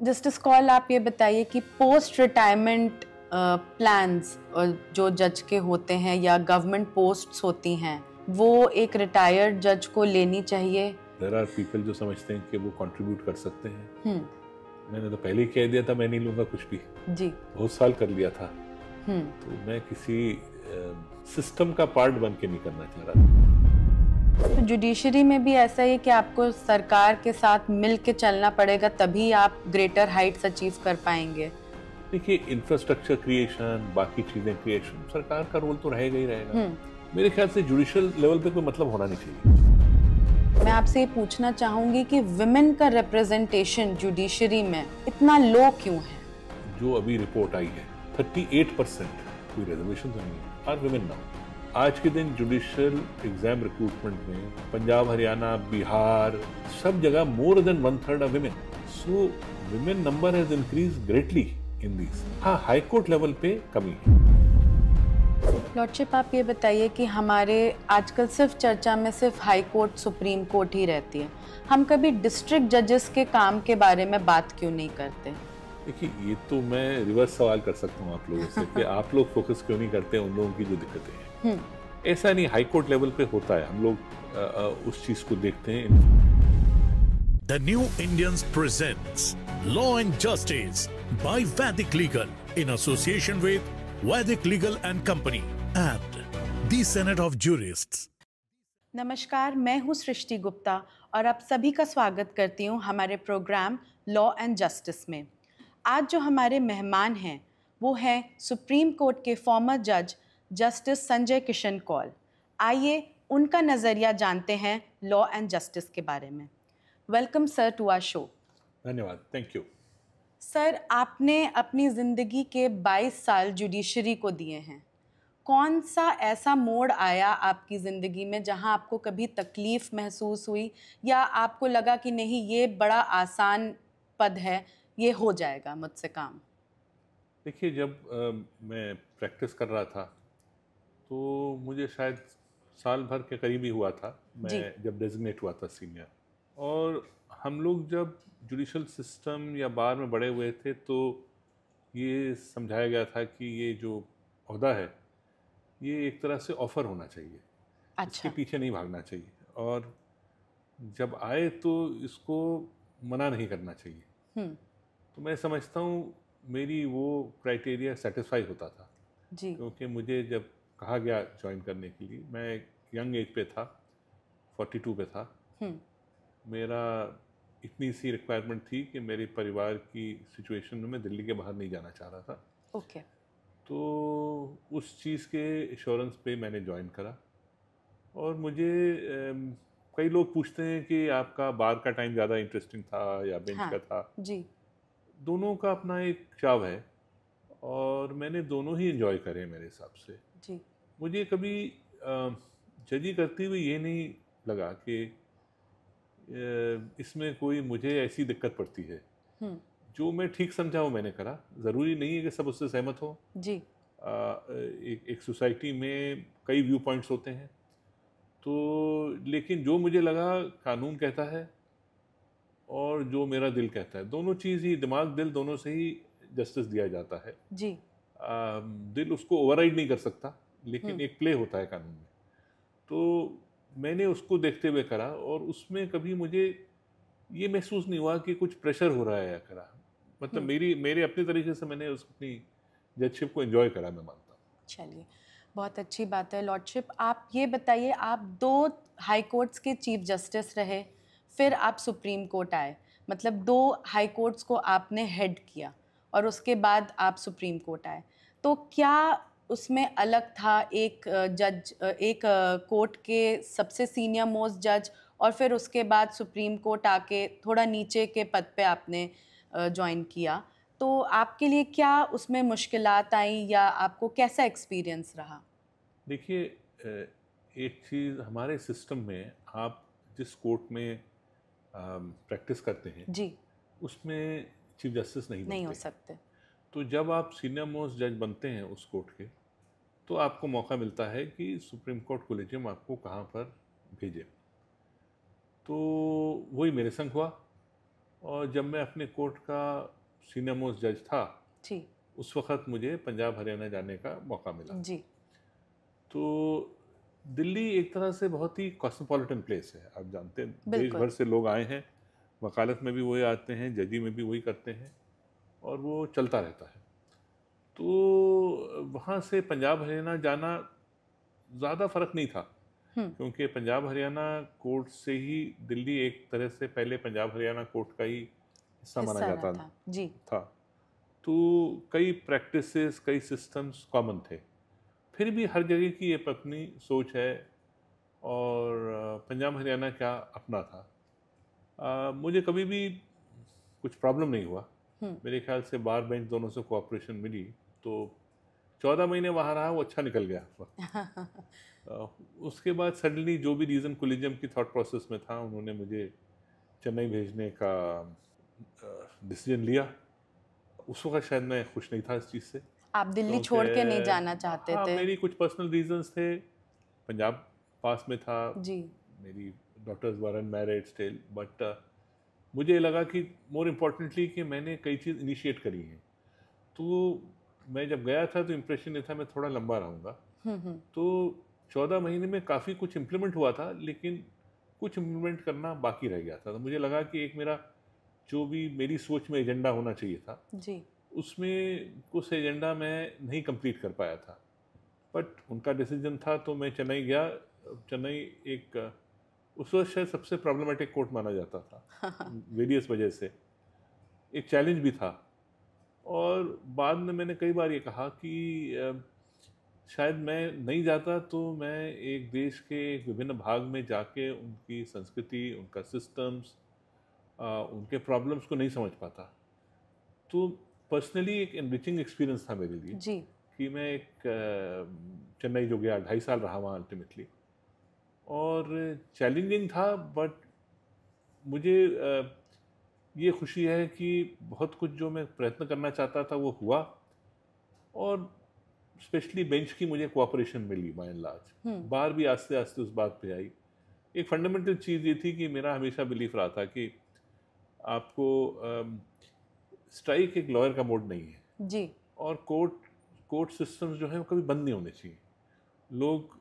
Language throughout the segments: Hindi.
जस्टिस कौल, आप ये बताइए कि पोस्ट रिटायरमेंट प्लान्स जो जज के होते हैं या गवर्नमेंट पोस्ट्स होती हैं, वो एक रिटायर्ड जज को लेनी चाहिए? देयर आर पीपल जो समझते हैं कि वो कंट्रीब्यूट कर सकते हैं। मैंने तो पहले ही कह दिया था मैं नहीं लूंगा कुछ भी जी, बहुत साल कर लिया था। तो मैं किसी सिस्टम का पार्ट बन के नहीं करना चाह रहा। तो जुडिशरी में भी ऐसा ही है कि आपको सरकार के साथ मिल के चलना पड़ेगा, तभी आप ग्रेटर हाइट्स अचीव कर पाएंगे। देखिए, इंफ्रास्ट्रक्चर क्रिएशन, बाकी चीजें क्रिएशन, सरकार का रोल तो रहेगा ही रहेगा। मेरे ख्याल से जुडिशियल लेवल पे कोई मतलब होना नहीं चाहिए। मैं आपसे ये पूछना चाहूंगी कि विमेन का रिप्रेजेंटेशन जुडिशरी में इतना लो क्यों है? जो अभी रिपोर्ट आई है 38% कोई रिजर्वेशन तो नहीं है, आर विमेन नाउ। आज के दिन जुडिशियल एग्जाम रिक्रूटमेंट में पंजाब, हरियाणा, बिहार, सब जगह more than 1/3 of women. So women number has increase greatly in this. हाँ, हाई कोर्ट लेवल पे कमी है। लॉर्डशिप, आप ये बताइए कि हमारे आजकल सिर्फ चर्चा में सिर्फ हाई कोर्ट, सुप्रीम कोर्ट ही रहती है, हम कभी डिस्ट्रिक्ट जजेस के काम के बारे में बात क्यों नहीं करते? देखिए, ये तो मैं रिवर्स सवाल कर सकता हूँ आप लोगों से कि आप लोग फोकस क्यों नहीं करते उन लोगों की जो दिक्कतें हैं। ऐसा नहीं, हाई कोर्ट लेवल पे होता है, हम लोग उस चीज को देखते हैं। The New Indians presents Law and Justice by Vedic Legal in association with Vedic Legal and Company and the Senate of Jurists. नमस्कार, मैं हूँ सृष्टि गुप्ता और आप सभी का स्वागत करती हूँ हमारे प्रोग्राम लॉ एंड जस्टिस में। आज जो हमारे मेहमान हैं वो हैं सुप्रीम कोर्ट के फॉर्मर जज जस्टिस संजय किशन कौल। आइए उनका नज़रिया जानते हैं लॉ एंड जस्टिस के बारे में। Welcome sir to our show. धन्यवाद, थैंक यू। सर, आपने अपनी ज़िंदगी के 22 साल जुडिशरी को दिए हैं। कौन सा ऐसा मोड़ आया आपकी ज़िंदगी में जहां आपको कभी तकलीफ़ महसूस हुई या आपको लगा कि नहीं, ये बड़ा आसान पद है, ये हो जाएगा मुझसे काम? देखिए, जब मैं प्रैक्टिस कर रहा था तो मुझे शायद साल भर के करीब ही हुआ था, मैं जब डेजिग्नेट हुआ था सीनियर। और हम लोग जब जुडिशल सिस्टम या बार में बड़े हुए थे तो ये समझाया गया था कि ये जो ओहदा है ये एक तरह से ऑफ़र होना चाहिए। अच्छा। इसके पीछे नहीं भागना चाहिए, और जब आए तो इसको मना नहीं करना चाहिए। तो मैं समझता हूँ मेरी वो क्राइटेरिया सेटिस्फाई होता था जी। क्योंकि मुझे जब कहा गया ज्वाइन करने के लिए, मैं यंग एज पे था, 42 पे था। मेरा इतनी सी रिक्वायरमेंट थी कि मेरे परिवार की सिचुएशन में मैं दिल्ली के बाहर नहीं जाना चाह रहा था। ओके। तो उस चीज़ के एश्योरेंस पे मैंने ज्वाइन करा। और मुझे कई लोग पूछते हैं कि आपका बार का टाइम ज़्यादा इंटरेस्टिंग था या बेंच का था जी। दोनों का अपना एक चाव है और मैंने दोनों ही एंजॉय करे मेरे हिसाब से जी। मुझे कभी जजी करते हुए ये नहीं लगा कि इसमें कोई मुझे ऐसी दिक्कत पड़ती है। जो मैं ठीक समझा वो मैंने करा। ज़रूरी नहीं है कि सब उससे सहमत हो जी। एक सोसाइटी में कई व्यू पॉइंट्स होते हैं, तो लेकिन जो मुझे लगा कानून कहता है और जो मेरा दिल कहता है, दोनों चीज़ ही, दिमाग दिल दोनों से ही जस्टिस दिया जाता है जी। दिल उसको ओवरराइड नहीं कर सकता, लेकिन एक प्ले होता है कानून में। तो मैंने उसको देखते हुए करा और उसमें कभी मुझे ये महसूस नहीं हुआ कि कुछ प्रेशर हो रहा है या करा। मतलब मेरे अपने तरीके से मैंने अपनी जजशिप को एंजॉय करा, मैं मानता हूँ। चलिए, बहुत अच्छी बात है। लॉर्डशिप, आप ये बताइए, आप 2 हाई कोर्ट्स के चीफ जस्टिस रहे, फिर आप सुप्रीम कोर्ट आए, मतलब 2 हाई कोर्ट्स को आपने हेड किया और उसके बाद आप सुप्रीम कोर्ट आए। तो क्या उसमें अलग था, एक जज, एक कोर्ट के सबसे सीनियर मोस्ट जज और फिर उसके बाद सुप्रीम कोर्ट आके थोड़ा नीचे के पद पे आपने ज्वाइन किया, तो आपके लिए क्या उसमें मुश्किलात आई या आपको कैसा एक्सपीरियंस रहा? देखिए, एक चीज़ हमारे सिस्टम में, आप जिस कोर्ट में प्रैक्टिस करते हैं जी, उसमें चीफ जस्टिस नहीं हो सकते। तो जब आप सीनियर मोस्ट जज बनते हैं उस कोर्ट के, तो आपको मौका मिलता है कि सुप्रीम कोर्ट कोलेजियम आपको कहाँ पर भेजे। तो वही मेरे संग हुआ और जब मैं अपने कोर्ट का सीनियर मोस्ट जज था जी उस वक्त मुझे पंजाब हरियाणा जाने का मौका मिला। जी तो दिल्ली एक तरह से बहुत ही कॉस्मोपॉलिटन प्लेस है, आप जानते हैं देश बिल्कुल। भर से लोग आए हैं, वकालत में भी वही आते हैं, जजी में भी वही करते हैं और वो चलता रहता है। तो वहाँ से पंजाब हरियाणा जाना ज़्यादा फर्क नहीं था, क्योंकि पंजाब हरियाणा कोर्ट से ही दिल्ली एक तरह से पहले पंजाब हरियाणा कोर्ट का ही हिस्सा माना हिस्सा जाता था जी था। तो कई प्रैक्टिसेस, कई सिस्टम्स कॉमन थे। फिर भी हर जगह की एक अपनी सोच है और पंजाब हरियाणा क्या अपना था। मुझे कभी भी कुछ प्रॉब्लम नहीं हुआ। मेरे ख्याल से बार बेंच दोनों से कोऑपरेशन मिली, तो 14 महीने वहाँ रहा, वो अच्छा निकल गया वक्त। उसके बाद सडनली जो भी रीज़न कोलिजियम की थॉट प्रोसेस में था, उन्होंने मुझे चेन्नई भेजने का डिसीजन लिया। उस वक्त शायद मैं खुश नहीं था इस चीज़ से, आप दिल्ली छोड़ के नहीं जाना चाहते हाँ, थे। मेरी कुछ पर्सनल रीजंस थे। पंजाब पास में था, जी मेरी daughters were unmarried still, but मुझे लगा कि मोर इम्पोर्टेंटली कि मैंने कई चीज़ इनिशिएट करी हैं। तो मैं जब गया था तो इम्प्रेशन ये था मैं थोड़ा लंबा रहूँगा। तो 14 महीने में काफ़ी कुछ इम्प्लीमेंट हुआ था, लेकिन कुछ इम्प्लीमेंट करना बाकी रह गया था। तो मुझे लगा कि एक मेरा जो भी मेरी सोच में एजेंडा होना चाहिए था, जी उसमें कुछ एजेंडा मैं नहीं कंप्लीट कर पाया था। बट उनका डिसीजन था तो मैं चेन्नई गया। चेन्नई एक उस वक्त शायद सबसे प्रॉब्लमेटिक कोर्ट माना जाता था वेरियस वजह से, एक चैलेंज भी था। और बाद में मैंने कई बार ये कहा कि शायद मैं नहीं जाता तो मैं एक देश के एक विभिन्न भाग में जाके उनकी संस्कृति, उनका सिस्टम्स, उनके प्रॉब्लम्स को नहीं समझ पाता। तो पर्सनली एक एनरिचिंग एक्सपीरियंस था मेरे लिए जी कि मैं एक चेन्नई जो गया, 2.5 साल रहा वहाँ अल्टीमेटली, और चैलेंजिंग था। बट मुझे ये खुशी है कि बहुत कुछ जो मैं प्रयत्न करना चाहता था वो हुआ, और स्पेशली बेंच की मुझे कोऑपरेशन मिली बाय एंड लार्ज। बार भी आस्ते आस्ते उस बात पे आई। एक फंडामेंटल चीज़ ये थी कि मेरा हमेशा बिलीफ रहा था कि आपको स्ट्राइक एक लॉयर का मोड नहीं है जी और कोर्ट सिस्टम्स जो है वो कभी बंद नहीं होने चाहिए। लोग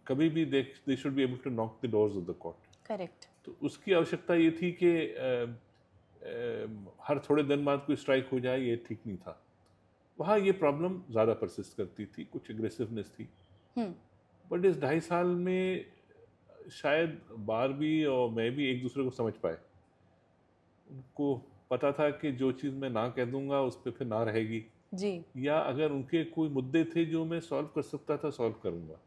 कभी भी they should be able to knock the doors of the court. Correct तो उसकी आवश्यकता ये थी कि हर थोड़े दिन बाद कोई स्ट्राइक हो जाए, ये ठीक नहीं था। वहाँ ये प्रॉब्लम ज़्यादा परसिस्ट करती थी, कुछ एग्रेसिवनेस थी। बट इस 2.5 साल में शायद बार भी और मैं भी एक दूसरे को समझ पाए। उनको पता था कि जो चीज़ मैं ना कह दूंगा उस पर फिर ना रहेगी, जी या अगर उनके कोई मुद्दे थे जो मैं सॉल्व कर सकता था, सॉल्व करूंगा।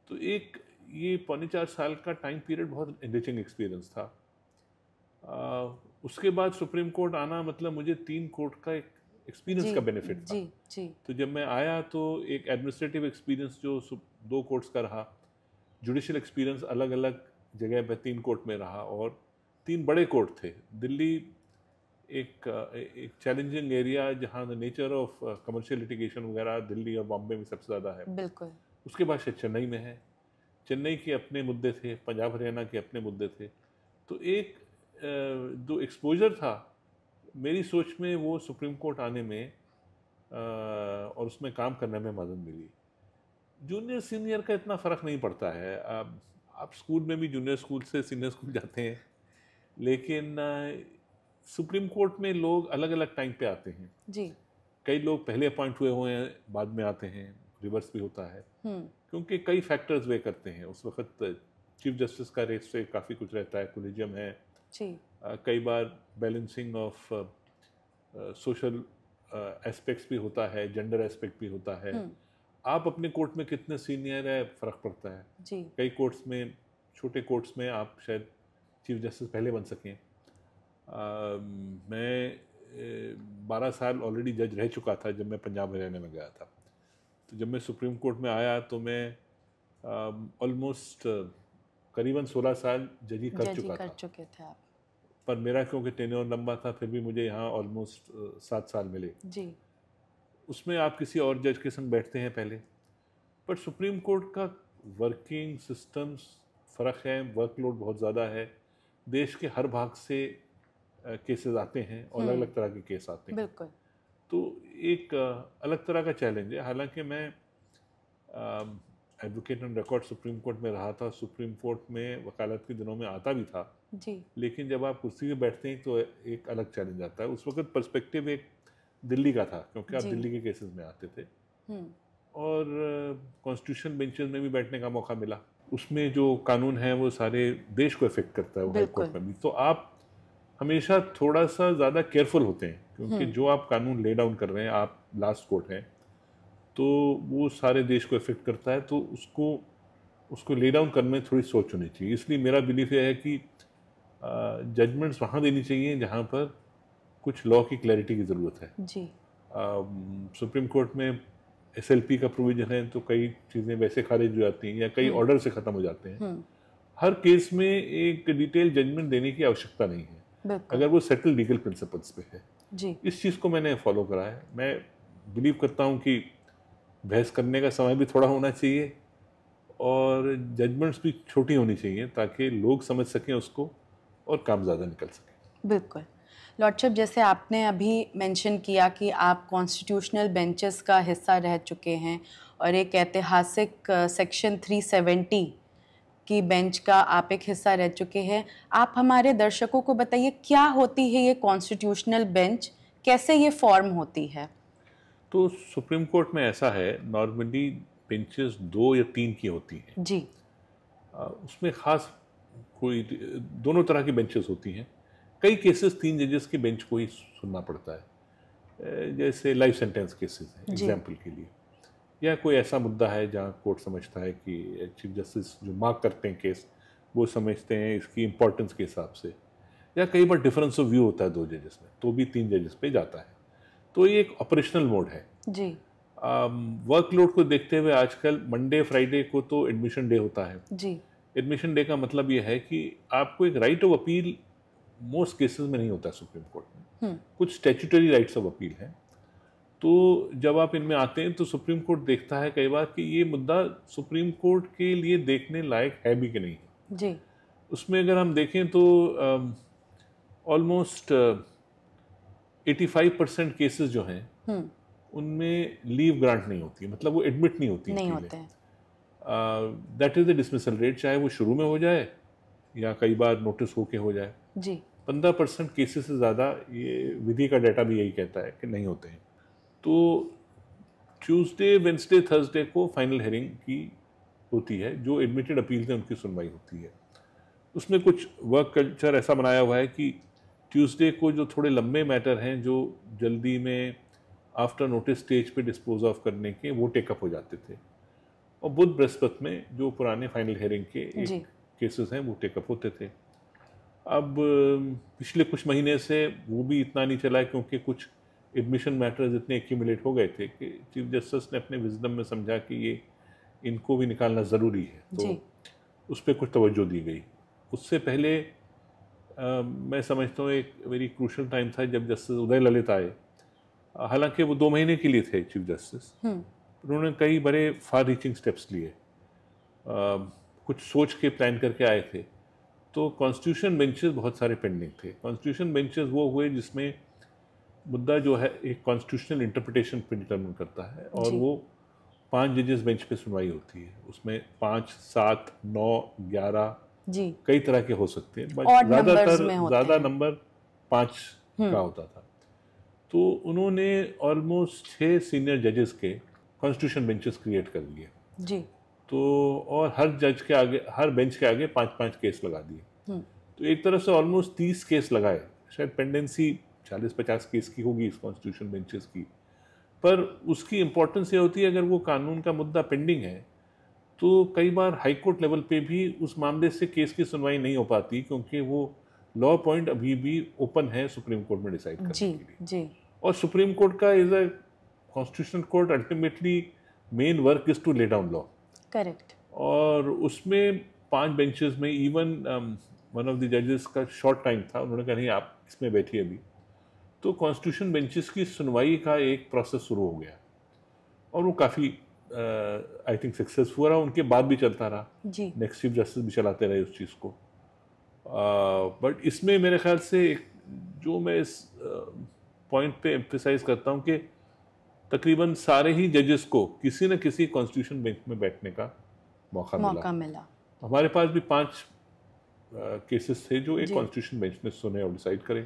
तो एक ये 3.25 साल का टाइम पीरियड बहुत एनरिचिंग एक्सपीरियंस था। उसके बाद सुप्रीम कोर्ट आना मतलब मुझे 3 कोर्ट का एक एक्सपीरियंस का बेनिफिट था। जी जी तो जब मैं आया तो एक एडमिनिस्ट्रेटिव एक्सपीरियंस जो 2 कोर्ट्स का रहा, जुडिशियल एक्सपीरियंस अलग अलग जगह पे 3 कोर्ट में रहा, और 3 बड़े कोर्ट थे। दिल्ली एक चैलेंजिंग एरिया जहाँ the nature of commercial litigation वगैरह दिल्ली और बॉम्बे में सबसे ज़्यादा है। बिल्कुल उसके बाद शायद चेन्नई में है। चेन्नई के अपने मुद्दे थे, पंजाब हरियाणा के अपने मुद्दे थे। तो एक जो एक्सपोजर था मेरी सोच में, वो सुप्रीम कोर्ट आने में और उसमें काम करने में मदद मिली। जूनियर सीनियर का इतना फ़र्क नहीं पड़ता है। आप स्कूल में भी जूनियर स्कूल से सीनियर स्कूल जाते हैं, लेकिन सुप्रीम कोर्ट में लोग अलग अलग टाइम पे आते हैं। जी कई लोग पहले अपॉइंट हुए हुए हैं, बाद में आते हैं, रिवर्स भी होता है, क्योंकि कई फैक्टर्स वे करते हैं। उस वक्त चीफ जस्टिस का रेस से काफ़ी कुछ रहता है, कोलिजियम है जी कई बार बैलेंसिंग ऑफ सोशल एस्पेक्ट्स भी होता है, जेंडर एस्पेक्ट भी होता है। आप अपने कोर्ट में कितने सीनियर है फ़र्क पड़ता है। जी कई कोर्ट्स में, छोटे कोर्ट्स में आप शायद चीफ जस्टिस पहले बन सकें। मैं 12 साल ऑलरेडी जज रह चुका था जब मैं पंजाब हरियाणा में गया था। तो जब मैं सुप्रीम कोर्ट में आया तो मैं ऑलमोस्ट करीबन 16 साल जजी कर चुके थे आप। पर मेरा क्योंकि टेन्योर लंबा था, फिर भी मुझे यहाँ ऑलमोस्ट 7 साल मिले। जी उसमें आप किसी और जज के संग बैठते हैं पहले, पर सुप्रीम कोर्ट का वर्किंग सिस्टम्स फ़र्क है, वर्कलोड बहुत ज़्यादा है। देश के हर भाग से केसेस आते हैं और अलग अलग तरह के केस आते हैं। बिल्कुल। तो एक अलग तरह का चैलेंज है। हालांकि मैं advocate on record supreme court में रहा था, सुप्रीम कोर्ट में वकालत के दिनों में आता भी था जी। लेकिन जब आप कुर्सी पे बैठते हैं तो एक अलग चैलेंज आता है। उस वक्त पर्सपेक्टिव एक दिल्ली का था क्योंकि आप दिल्ली के केसेस में आते थे और कॉन्स्टिट्यूशन बेंचेस में भी बैठने का मौका मिला। उसमें जो कानून है वो सारे देश को इफेक्ट करता है, वो हाई कोर्ट में भी। तो आप हमेशा थोड़ा सा ज़्यादा केयरफुल होते हैं क्योंकि जो आप कानून ले डाउन कर रहे हैं, आप लास्ट कोर्ट हैं, तो वो सारे देश को इफेक्ट करता है। तो उसको ले डाउन करने में थोड़ी सोच होनी चाहिए। इसलिए मेरा बिलीफ यह है कि जजमेंट्स वहाँ देनी चाहिए जहाँ पर कुछ लॉ की क्लैरिटी की ज़रूरत है। जी। सुप्रीम कोर्ट में SLP का प्रोविजन है तो कई चीज़ें वैसे खारिज हो जाती हैं या कई ऑर्डर से ख़त्म हो जाते हैं। हर केस में एक डिटेल जजमेंट देने की आवश्यकता नहीं है अगर वो सेटल लीगल प्रिंसिपल्स पे है। जी। इस चीज़ को मैंने फॉलो करा है। मैं बिलीव करता हूँ कि बहस करने का समय भी थोड़ा होना चाहिए और जजमेंट्स भी छोटी होनी चाहिए ताकि लोग समझ सकें उसको और काम ज़्यादा निकल सके। बिल्कुल। लॉर्डशिप, जैसे आपने अभी मेंशन किया कि आप कॉन्स्टिट्यूशनल बेंचेस का हिस्सा रह चुके हैं और एक ऐतिहासिक सेक्शन 370 की बेंच का आप एक हिस्सा रह चुके हैं। आप हमारे दर्शकों को बताइए क्या होती है ये कॉन्स्टिट्यूशनल बेंच, कैसे ये फॉर्म होती है? तो सुप्रीम कोर्ट में ऐसा है, नॉर्मली बेंचेस 2 या 3 की होती हैं जी। उसमें ख़ास कोई दोनों तरह की बेंचेस होती हैं। कई केसेस 3 जजेस की बेंच को ही सुनना पड़ता है, जैसे लाइफ सेंटेंस केसेस हैं एग्जाम्पल के लिए, या कोई ऐसा मुद्दा है जहाँ कोर्ट समझता है कि चीफ जस्टिस जो मार्क करते हैं केस वो समझते हैं इसकी इम्पोर्टेंस के हिसाब से, या कई बार डिफरेंस ऑफ व्यू होता है 2 जजेस में तो भी 3 जजेस पे जाता है। तो ये एक ऑपरेशनल मोड है जी। वर्कलोड को देखते हुए आजकल मंडे फ्राइडे को तो एडमिशन डे होता है जी। एडमिशन डे का मतलब ये है कि आपको एक right of appeal most cases में नहीं होता है सुप्रीम कोर्ट में, कुछ स्टैट्यूटरी राइट्स ऑफ अपील हैं। तो जब आप इनमें आते हैं तो सुप्रीम कोर्ट देखता है कई बार कि ये मुद्दा सुप्रीम कोर्ट के लिए देखने लायक है भी कि नहीं है जी। उसमें अगर हम देखें तो ऑलमोस्ट 85% केसेस जो हैं उनमें लीव ग्रांट नहीं होती, मतलब वो एडमिट नहीं होती, नहीं होते हैं। That is the dismissal rate, चाहे वो शुरू में हो जाए या कई बार नोटिस होके हो जाए जी। 15% केसेस से ज़्यादा ये विधि का डाटा भी यही कहता है कि नहीं होते हैं। तो ट्यूसडे वेंसडे थर्सडे को फाइनल हेयरिंग की होती है, जो एडमिटेड अपील थे उनकी सुनवाई होती है। उसमें कुछ वर्क कल्चर ऐसा बनाया हुआ है कि ट्यूसडे को जो थोड़े लंबे मैटर हैं जो जल्दी में आफ्टर नोटिस स्टेज पे डिस्पोज ऑफ करने के वो टेकअप हो जाते थे, और बुध बृहस्पति में जो पुराने फाइनल हेयरिंग के केसेस हैं वो टेकअप होते थे। अब पिछले कुछ महीने से वो भी इतना नहीं चला है क्योंकि कुछ एडमिशन मैटर्स इतने एक्यूमुलेट हो गए थे कि चीफ जस्टिस ने अपने विजडम में समझा कि ये इनको भी निकालना ज़रूरी है, तो उस पर कुछ तवज्जो दी गई। उससे पहले मैं समझता हूँ एक वेरी क्रूशल टाइम था जब जस्टिस उदय ललित आए। हालांकि वो 2 महीने के लिए थे चीफ जस्टिस, उन्होंने कई बड़े फार रीचिंग स्टेप्स लिए, कुछ सोच के प्लान करके आए थे। तो कॉन्स्टिट्यूशन बेंचेस बहुत सारे पेंडिंग थे। कॉन्स्टिट्यूशन बेंचेस वो हुए जिसमें मुद्दा जो है एक कॉन्स्टिट्यूशनल इंटरप्रिटेशन पे डिटरमिन करता है, और वो 5 जजेस बेंच पे सुनवाई होती है। उसमें 5, 7, 9, 11 कई तरह के हो सकते हैं, बट ज़्यादा नंबर 5 का होता था। तो उन्होंने ऑलमोस्ट 6 सीनियर जजेस के कॉन्स्टिट्यूशन बेंचेस क्रिएट कर दिए जी। तो और हर जज के आगे, हर बेंच के आगे 5-5 केस लगा दिए। तो एक तरह से ऑलमोस्ट 30 केस लगाए, शायद पेंडेंसी 40-50 केस की होगी इस कॉन्स्टिट्यूशन बेंचेस की। पर उसकी इम्पोर्टेंस ये होती है अगर वो कानून का मुद्दा पेंडिंग है तो कई बार हाई कोर्ट लेवल पे भी उस मामले से केस की सुनवाई नहीं हो पाती क्योंकि वो लॉ पॉइंट अभी भी ओपन है सुप्रीम कोर्ट में डिसाइड करने के लिए। जी। और सुप्रीम कोर्ट का is a constitutional court, ultimately main work is to lay down law. Correct. और उसमें 5 बेंचेस में इवन वन ऑफ द जजेस का शॉर्ट टाइम था, उन्होंने कहा नहीं आप इसमें बैठिए अभी। तो कॉन्स्टिट्यूशन बेंचेस की सुनवाई का एक प्रोसेस शुरू हो गया और वो काफ़ी आई थिंक सक्सेसफुल रहा, उनके बाद भी चलता रहा जी। नेक्स्ट चीफ जस्टिस भी चलाते रहे उस चीज़ को। बट इसमें मेरे ख्याल से एक जो मैं इस पॉइंट पे एम्फेसाइज करता हूँ कि तकरीबन सारे ही जजेस को किसी न किसी कॉन्स्टिट्यूशन बेंच में बैठने का मौका मिला। हमारे पास भी 5 केसेस थे जो एक कॉन्स्टिट्यूशन बेंच में सुने और डिसाइड करें।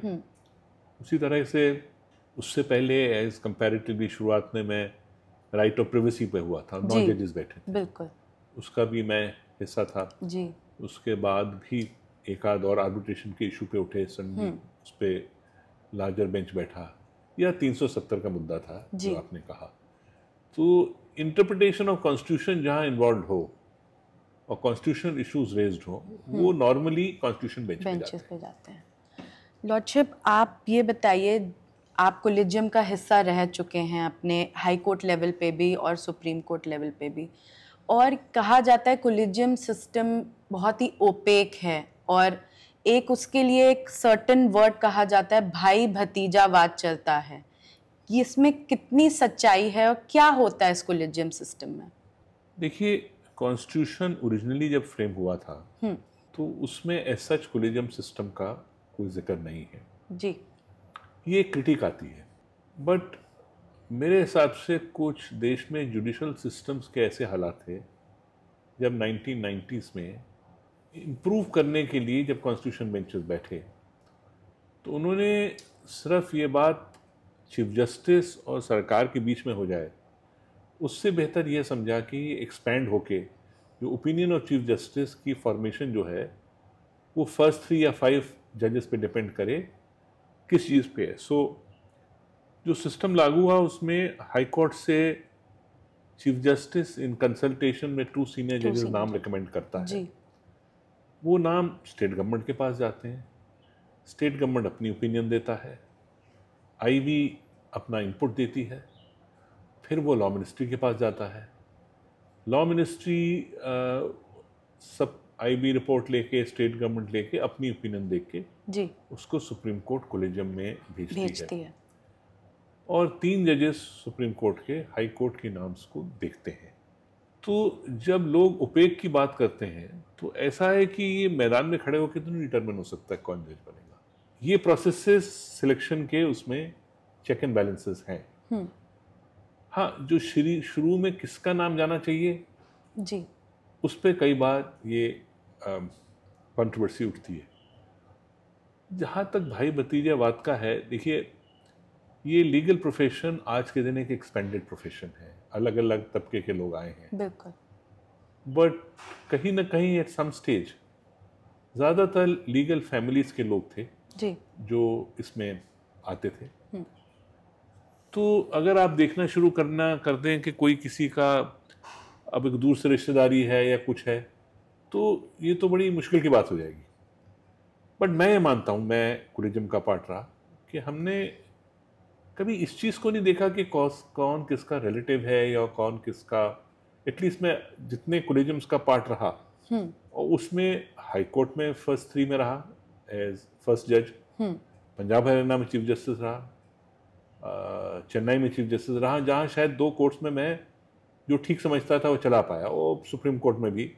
उसी तरह से उससे पहले एज कंपैरेटिवली शुरुआत में मैं राइट ऑफ प्रिवेसी पे हुआ था, 9 जजेस बैठे थे, बिल्कुल, उसका भी मैं हिस्सा था जी। उसके बाद भी एक आध और आर्बिट्रेशन के इशू पे उठे, सडनली उस पर लार्जर बेंच बैठा, या 370 का मुद्दा था जो आपने कहा। तो इंटरप्रिटेशन ऑफ कॉन्स्टिट्यूशन जहाँ इन्वॉल्व हो और कॉन्स्टिट्यूशनल इश्यूज रेज्ड हो, वो नॉर्मली कॉन्स्टिट्यूशन बेंचेस पे जाते हैं। लॉर्डशिप, आप ये बताइए, आप कोलिजियम का हिस्सा रह चुके हैं अपने हाई कोर्ट लेवल पे भी और सुप्रीम कोर्ट लेवल पे भी, और कहा जाता है कोलिजियम सिस्टम बहुत ही ओपेक है, और एक उसके लिए एक सर्टेन वर्ड कहा जाता है, भाई भतीजावाद चलता है। ये इसमें कितनी सच्चाई है और क्या होता है इस कोलिजियम सिस्टम में? देखिए, कॉन्स्टिट्यूशन ओरिजिनली जब फ्रेम हुआ था तो उसमें एज सच कोलिजियम सिस्टम का कोई जिक्र नहीं है जी। ये क्रिटिक आती है, बट मेरे हिसाब से कुछ देश में जुडिशल सिस्टम्स के ऐसे हालात थे जब 1990s में इम्प्रूव करने के लिए जब कॉन्स्टिट्यूशन बेंचेस बैठे तो उन्होंने सिर्फ ये बात चीफ जस्टिस और सरकार के बीच में हो जाए, उससे बेहतर ये समझा कि एक्सपैंड होके जो ओपिनियन ऑफ चीफ जस्टिस की फॉर्मेशन जो है वो फर्स्ट 3 या 5 जजेस पे डिपेंड करे किस चीज़ पे है। सो जो सिस्टम लागू हुआ उसमें हाई कोर्ट से चीफ जस्टिस इन कंसल्टेशन में 2 सीनियर जजेस नाम रिकमेंड करता है जी। वो नाम स्टेट गवर्नमेंट के पास जाते हैं, स्टेट गवर्नमेंट अपनी ओपिनियन देता है, आईबी अपना इनपुट देती है, फिर वो लॉ मिनिस्ट्री के पास जाता है, लॉ मिनिस्ट्री सब आईबी रिपोर्ट लेके, स्टेट गवर्नमेंट लेके अपनी ओपिनियन देख के जी उसको सुप्रीम कोर्ट कोलिजियम में भेजती है। और 3 जजेस सुप्रीम कोर्ट के हाई कोर्ट के नाम्स को देखते हैं। तो जब लोग ओपेक की बात करते हैं तो ऐसा है कि ये मैदान में खड़े होकर तो नहीं डिटरमिन हो सकता है कौन जज बनेगा। ये प्रोसेसेस सिलेक्शन के उसमें चेक एंड बैलेंसेस हैं। हाँ, जो शुरू में किसका नाम जाना चाहिए जी, उस पर कई बार ये कंट्रोवर्सी उठती है। जहाँ तक भाई भतीजावाद का है, देखिए ये लीगल प्रोफेशन आज के दिन एक एक्सपेंडेड प्रोफेशन है, अलग अलग तबके के लोग आए हैं बिल्कुल, बट कहीं ना कहीं एट सम स्टेज ज़्यादातर लीगल फैमिलीज के लोग थे जी जो इसमें आते थे। तो अगर आप देखना शुरू कर दें कि कोई किसी का अब एक दूर से रिश्तेदारी है या कुछ है, तो ये तो बड़ी मुश्किल की बात हो जाएगी। बट मैं ये मानता हूँ, मैं कोलिजियम का पार्ट रहा, कि हमने कभी इस चीज़ को नहीं देखा कि कौन किसका रिलेटिव है या कौन किसका, एटलीस्ट मैं जितने कोलिजियम्स का पार्ट रहा और उसमें हाई कोर्ट में फर्स्ट 3 में रहा एज फर्स्ट जज, पंजाब हरियाणा में चीफ जस्टिस रहा, चेन्नई में चीफ जस्टिस रहा, जहाँ शायद 2 कोर्ट्स में मैं जो ठीक समझता था वो चला पाया, और सुप्रीम कोर्ट में भी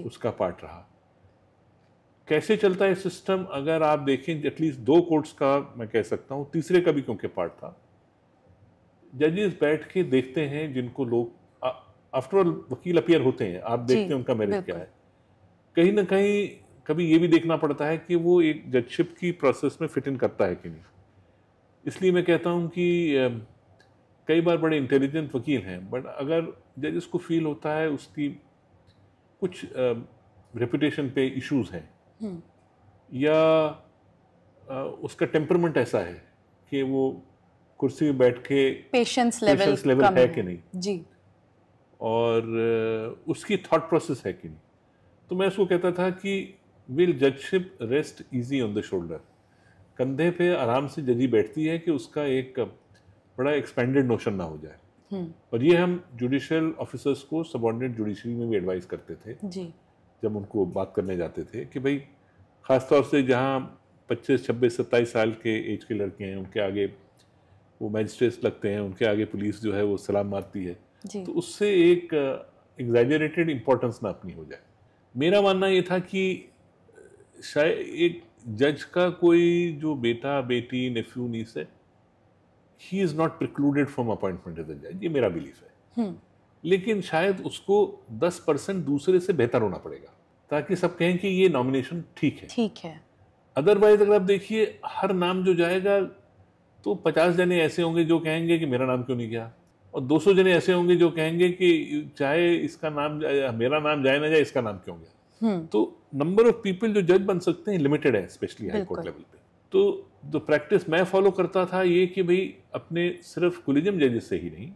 उसका पार्ट रहा। कैसे चलता है सिस्टम, अगर आप देखें एटलीस्ट 2 कोर्ट्स का मैं कह सकता हूँ, तीसरे का भी क्योंकि पार्ट था, जजेस बैठ के देखते हैं जिनको लोग, आफ्टर ऑल वकील अपीयर होते हैं, आप देखते हैं उनका मेरिट क्या है। कहीं ना कहीं कभी ये भी देखना पड़ता है कि वो एक जजशिप की प्रोसेस में फिट इन करता है कि नहीं। इसलिए मैं कहता हूँ कि कई बार बड़े इंटेलिजेंट वकील हैं, बट अगर जजेस को फील होता है उसकी कुछ रेपुटेशन पे इश्यूज हैं या उसका टेम्परमेंट ऐसा है कि वो कुर्सी में बैठ के पेशेंस लेवल है कि नहीं जी, और उसकी थॉट प्रोसेस है कि नहीं। तो मैं उसको कहता था कि will judgeship rest easy on the shoulder, कंधे पे आराम से जजी बैठती है कि उसका एक बड़ा एक्सपेंडेड नोशन ना हो जाए। और ये हम जुडिशियल ऑफिसर्स को सबऑर्डिनेट जुडिशरी में भी एडवाइस करते थे जी, जब उनको बात करने जाते थे कि भाई ख़ासतौर से जहाँ 25, 26, 27 साल के एज के लड़के हैं, उनके आगे वो मैजिस्ट्रेट्स लगते हैं, उनके आगे पुलिस जो है वो सलाम मारती है, तो उससे एक एग्जैजरेटेड इम्पोर्टेंस ना अपनी हो जाए। मेरा मानना ये था कि शायद एक जज का कोई जो बेटा बेटी नेफ्यू नीस है, he is not precluded from appointment as a जज, ये मेरा बिलीफ है। लेकिन शायद उसको 10% दूसरे से बेहतर होना पड़ेगा ताकि सब कहें कि ये नॉमिनेशन ठीक है। ठीक है। अदरवाइज अगर आप देखिए हर नाम जो जाएगा तो 50 जने ऐसे होंगे जो कहेंगे कि मेरा नाम क्यों नहीं गया, और 200 जने ऐसे होंगे जो कहेंगे कि चाहे इसका नाम मेरा नाम जाए ना जाए, इसका नाम क्यों गया। तो नंबर ऑफ पीपल जो जज बन सकते हैं लिमिटेड है, स्पेशली हाई कोर्ट लेवल पे। तो जो प्रैक्टिस मैं फॉलो करता था ये कि भाई अपने सिर्फ कोलिजियम जजेस से ही नहीं,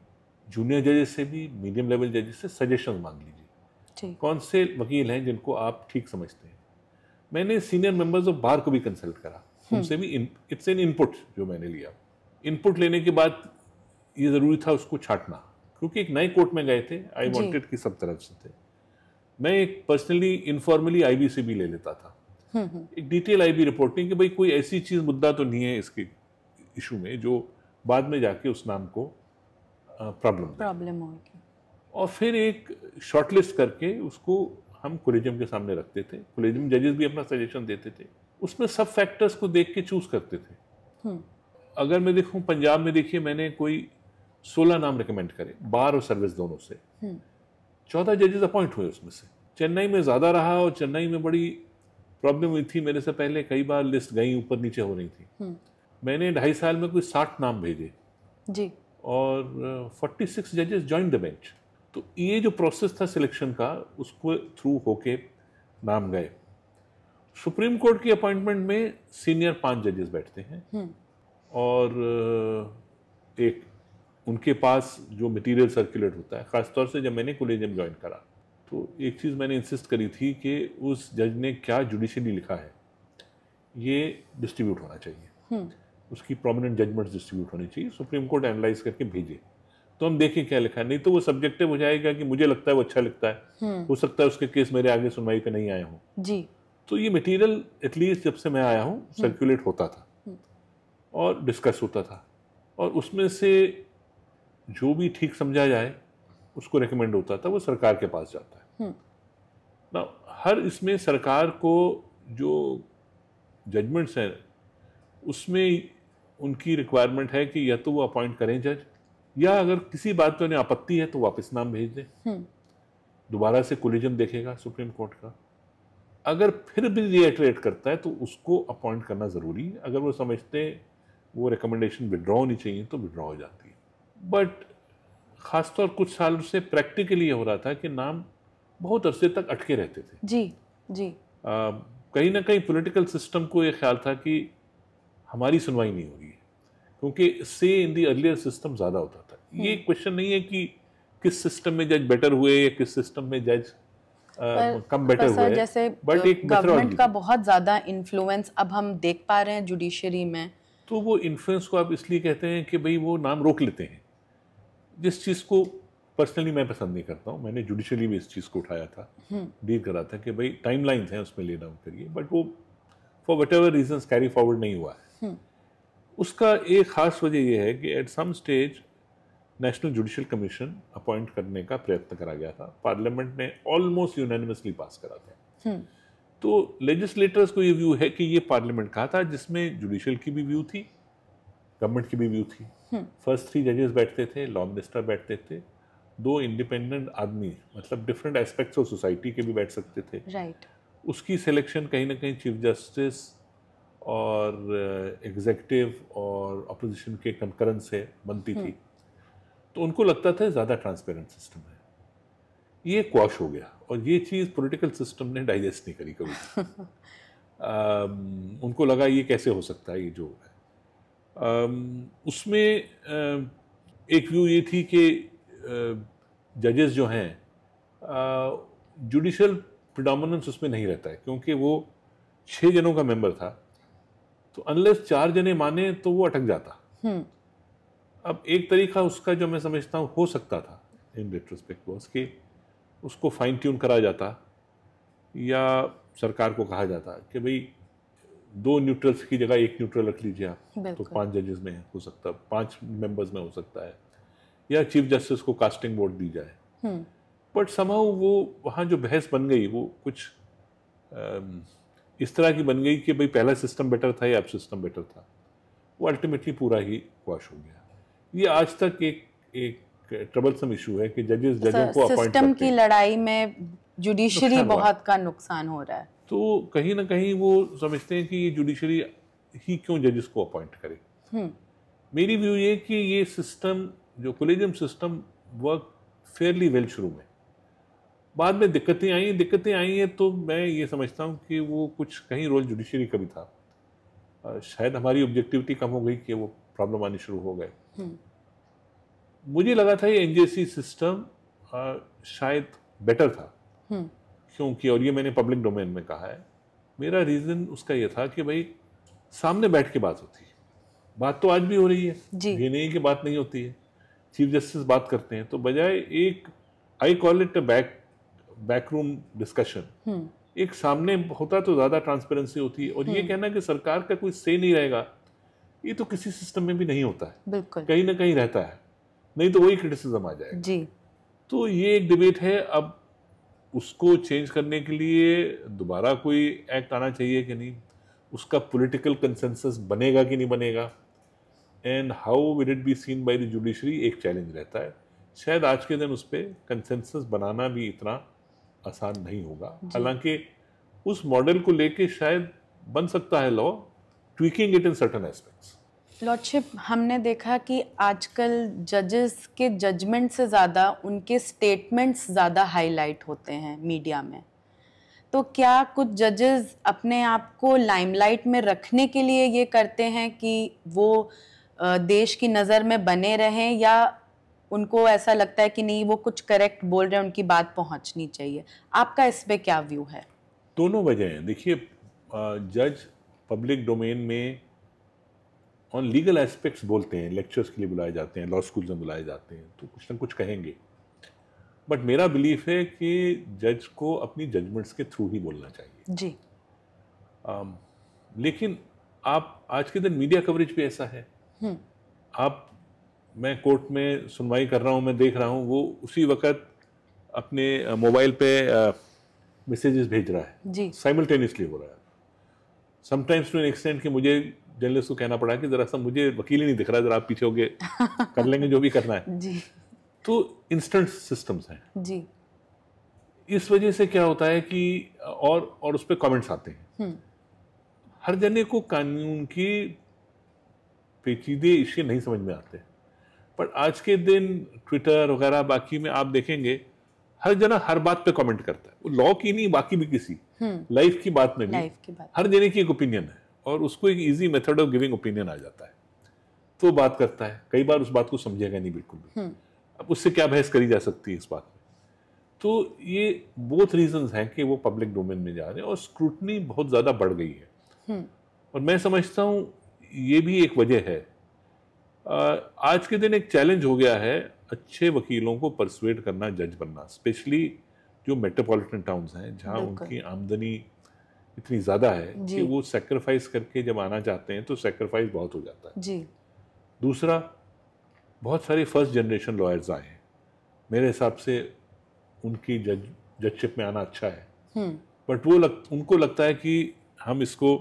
जूनियर जजेस से भी, मीडियम लेवल जजेस से सजेशन मांग लीजिए, कौन से वकील हैं जिनको आप ठीक समझते हैं। मैंने सीनियर मेंबर्स ऑफ बार को भी कंसल्ट करा, उनसे भी इट्स एन इनपुट जो मैंने लिया। इनपुट लेने के बाद ये ज़रूरी था उसको छांटना, क्योंकि एक नए कोर्ट में गए थे, आई वांटेड कि सब तरफ से थे। मैं एक पर्सनली इनफॉर्मली आईबी से भी ले लेता था एक डिटेल आईबी रिपोर्टिंग कि भाई कोई ऐसी चीज़ मुद्दा तो नहीं है इसके इशू में जो बाद में जाके उस नाम को प्रॉब्लम होगी। और फिर एक शॉर्टलिस्ट करके उसको हम कोलेजियम के सामने रखते थे। कोलेजियम जजेस भी अपना सजेशन देते थे, उसमें सब फैक्टर्स को देख के चूज करते थे। अगर मैं देखूं पंजाब में, देखिए मैंने कोई 16 नाम रिकमेंड करे, बार और सर्विस दोनों से। 14 जजेस अपॉइंट हुए उसमें से। चेन्नई में ज्यादा रहा और चेन्नई में बड़ी प्रॉब्लम हुई थी, मेरे से पहले कई बार लिस्ट गई ऊपर नीचे हो रही थी। मैंने 2.5 साल में कोई 60 नाम भेजे जी, और 46 जजेस ज्वाइन द बेंच। तो ये जो प्रोसेस था सिलेक्शन का, उसको थ्रू होके नाम गए। सुप्रीम कोर्ट की अपॉइंटमेंट में सीनियर 5 जजेस बैठते हैं और एक उनके पास जो मटेरियल सर्कुलेट होता है। खासतौर से जब मैंने कोलेजियम ज्वाइन करा तो एक चीज़ मैंने इंसिस्ट करी थी कि उस जज ने क्या जुडिशली लिखा है ये डिस्ट्रीब्यूट होना चाहिए, उसकी प्रोमिनेंट जजमेंट्स डिस्ट्रीब्यूट होनी चाहिए। सुप्रीम कोर्ट एनालाइज करके भेजे तो हम देखें क्या लिखा है, नहीं तो वो सब्जेक्टिव हो जाएगा कि मुझे लगता है वो अच्छा लिखता है, हो सकता है उसके केस मेरे आगे सुनवाई पे नहीं आए हों जी। तो ये मटेरियल एटलीस्ट जब से मैं आया हूँ सर्कुलेट होता था और डिस्कस होता था, और उसमें से जो भी ठीक समझा जाए उसको रेकमेंड होता था, वो सरकार के पास जाता है ना। हर इसमें सरकार को जो जजमेंट्स हैं उसमें उनकी रिक्वायरमेंट है कि या तो वो अपॉइंट करें जज, या अगर किसी बात पे उन्हें आपत्ति है तो वापस नाम भेज दें, दोबारा से कोलिजियम देखेगा सुप्रीम कोर्ट का। अगर फिर भी रिएटरेट करता है तो उसको अपॉइंट करना जरूरी है। अगर वो समझते हैं वो रिकमेंडेशन विड्रॉ होनी चाहिए तो विड्रॉ हो जाती है। बट खासतौर कुछ सालों से प्रैक्टिकली ये हो रहा था कि नाम बहुत अरसे तक अटके रहते थे जी जी। कहीं ना कहीं पॉलिटिकल सिस्टम को ये ख्याल था कि हमारी सुनवाई नहीं होगी, क्योंकि से इन दी अर्लियर सिस्टम ज़्यादा होता था। ये क्वेश्चन नहीं है कि किस सिस्टम में जज बेटर हुए या किस सिस्टम में जज कम बेटर हुए, जैसे बट एक गवर्नमेंट का बहुत ज़्यादा इन्फ्लुएंस अब हम देख पा रहे हैं जुडिशरी में। तो वो इन्फ्लुएंस को आप इसलिए कहते हैं कि भाई वो नाम रोक लेते हैं, जिस चीज़ को पर्सनली मैं पसंद नहीं करता हूँ। मैंने जुडिशली भी इस चीज़ को उठाया था, डील करा था कि भाई टाइमलाइंस हैं उसमें ले डाउन करिए, बट वो for what ever reasons carry forward नहीं हुआ है। उसका एक खास वजह यह है कि at some stage national judicial commission appoint करने का प्रयत्न करा गया था, पार्लियामेंट ने ऑलमोस्ट यूनानिमसली पास करा था। तो लेजिस्लेटर्स को ये व्यू है कि ये पार्लियामेंट का था जिसमें जुडिशियल की भी व्यू थी, गवर्नमेंट की भी व्यू थी। फर्स्ट 3 जजेस बैठते थे, लॉ मिनिस्टर बैठते थे, 2 इंडिपेंडेंट आदमी मतलब डिफरेंट एस्पेक्ट्स ऑफ सोसाइटी के भी बैठ सकते थे राइट। उसकी सिलेक्शन कहीं ना कहीं चीफ जस्टिस और एग्जीक्यूटिव और अपोजिशन के कंकरेंस से बनती थी। तो उनको लगता था ज़्यादा ट्रांसपेरेंट सिस्टम है। ये क्वाश हो गया और ये चीज़ पॉलिटिकल सिस्टम ने डाइजेस्ट नहीं करी कभी। उनको लगा ये कैसे हो सकता है, ये जो है उसमें एक व्यू ये थी कि जजेस जो हैं जुडिशियल प्रिडोमिनेंस उसमें नहीं रहता है, क्योंकि वो 6 जनों का मेंबर था, तो अनलेस 4 जने माने तो वो अटक जाता। अब एक तरीका उसका जो मैं समझता हूँ हो सकता था इन रेट्रोस्पेक्ट वाज कि उसको फाइन ट्यून करा जाता, या सरकार को कहा जाता कि भाई 2 न्यूट्रल्स की जगह 1 न्यूट्रल रख लीजिए आप, तो 5 जजेस में हो सकता है, 5 मेंबर्स में हो सकता है, या चीफ जस्टिस को कास्टिंग वोट दी जाए। बट समहाउ वो वहाँ जो बहस बन गई वो कुछ इस तरह की बन गई कि भाई पहला सिस्टम बेटर था या अब सिस्टम बेटर था, वो अल्टीमेटली पूरा ही वॉश हो गया। ये आज तक एक ट्रबलसम इशू है कि जजों को अपॉइंट सिस्टम करते की हैं, लड़ाई में जुडिशरी नुकसान हुआ। बहुत का नुकसान हो रहा है। तो कहीं ना कहीं वो समझते हैं कि ये जुडिशरी ही क्यों जजेस को अपॉइंट करे। मेरी व्यू ये कि ये सिस्टम जो collegium system work fairly well शुरू में, बाद में दिक्कतें आई हैं, तो मैं ये समझता हूँ कि वो कुछ कहीं रोल जुडिशरी का भी था। शायद हमारी ऑब्जेक्टिविटी कम हो गई कि वो प्रॉब्लम आनी शुरू हो गए। मुझे लगा था ये एनजेसी सिस्टम शायद बेटर था, क्योंकि, और ये मैंने पब्लिक डोमेन में कहा है, मेरा रीज़न उसका ये था कि भाई सामने बैठ के बात होती है। बात तो आज भी हो रही है, ये नहीं कि बात नहीं होती है। चीफ जस्टिस बात करते हैं, तो बजाय एक, I call it backroom discussion, एक सामने होता तो ज़्यादा ट्रांसपेरेंसी होती है। और ये कहना कि सरकार का कोई से नहीं रहेगा, ये तो किसी सिस्टम में भी नहीं होता है, बिल्कुल कहीं ना कहीं रहता है, नहीं तो वही क्रिटिसिज्म आ जाएगा जी। तो ये एक डिबेट है। अब उसको चेंज करने के लिए दोबारा कोई एक्ट आना चाहिए कि नहीं, उसका पॉलिटिकल कंसेंसस बनेगा कि नहीं बनेगा, and how will it be seen by the judiciary, एक चैलेंज रहता है। शायद आज के दिन उस पर कंसेंसस बनाना भी इतना आसान नहीं होगा। हालांकि उस मॉडल को लेके शायद बन सकता है law, tweaking it in certain aspects. Lordship, हमने देखा कि आजकल जजेस के जजमेंट से ज़्यादा उनके स्टेटमेंट्स ज़्यादा हाईलाइट होते हैं मीडिया में। तो क्या कुछ जजेस अपने आप को लाइमलाइट में रखने के लिए ये करते हैं कि वो देश की नज़र में बने रहें, या उनको ऐसा लगता है कि नहीं वो कुछ करेक्ट बोल रहे हैं, उनकी बात पहुंचनी चाहिए? आपका इस पे क्या व्यू है? दोनों वजह हैं। देखिए, जज पब्लिक डोमेन में ऑन लीगल एस्पेक्ट्स बोलते हैं, लेक्चर्स के लिए बुलाए जाते हैं, लॉ स्कूल्स में बुलाए जाते हैं, तो कुछ ना कुछ कहेंगे। बट मेरा बिलीफ है कि जज को अपनी जजमेंट्स के थ्रू ही बोलना चाहिए जी। लेकिन आप आज के दिन मीडिया कवरेज भी ऐसा है, मैं कोर्ट में सुनवाई कर रहा हूँ, मैं देख रहा हूँ वो उसी वक्त अपने मोबाइल पे मैसेजेस भेज रहा है जी, साइमल्टेनियसली हो रहा है। समटाइम्स टू एन एक्सटेंट कि मुझे जर्नलिस्ट को कहना पड़ा कि जरा सा मुझे वकील ही नहीं दिख रहा, जरा आप पीछे होके कर लेंगे जो भी करना है जी तो इंस्टेंट सिस्टम्स हैं जी। इस वजह से क्या होता है कि और उस पर कमेंट्स आते हैं। हर जने को कानून की पेचीदे इश्यू नहीं समझ में आते, पर आज के दिन ट्विटर वगैरह बाकी में आप देखेंगे हर जना हर बात पे कमेंट करता है, वो लॉ की नहीं बाकी भी किसी लाइफ की बात में भी हर जने की एक ओपिनियन है और उसको एक easy method of giving opinion आ जाता है, तो बात करता है। कई बार उस बात को समझेगा नहीं बिल्कुल भी, अब उससे क्या बहस करी जा सकती है इस बात में। तो ये बोथ रीजंस हैं कि वो पब्लिक डोमेन में जा रहे हैं और स्क्रूटनी बहुत ज़्यादा बढ़ गई है। और मैं समझता हूँ ये भी एक वजह है। आज के दिन एक चैलेंज हो गया है अच्छे वकीलों को परसुएट करना जज बनना, स्पेशली जो मेट्रोपॉलिटन टाउन्स हैं जहाँ उनकी आमदनी इतनी ज़्यादा है कि वो सेक्रीफाइस करके जब आना चाहते हैं तो सेक्रीफाइस बहुत हो जाता है जी। दूसरा, बहुत सारे फर्स्ट जनरेशन लॉयर्स आए हैं, मेरे हिसाब से उनकी जजशिप में आना अच्छा है, बट वो उनको लगता है कि हम इसको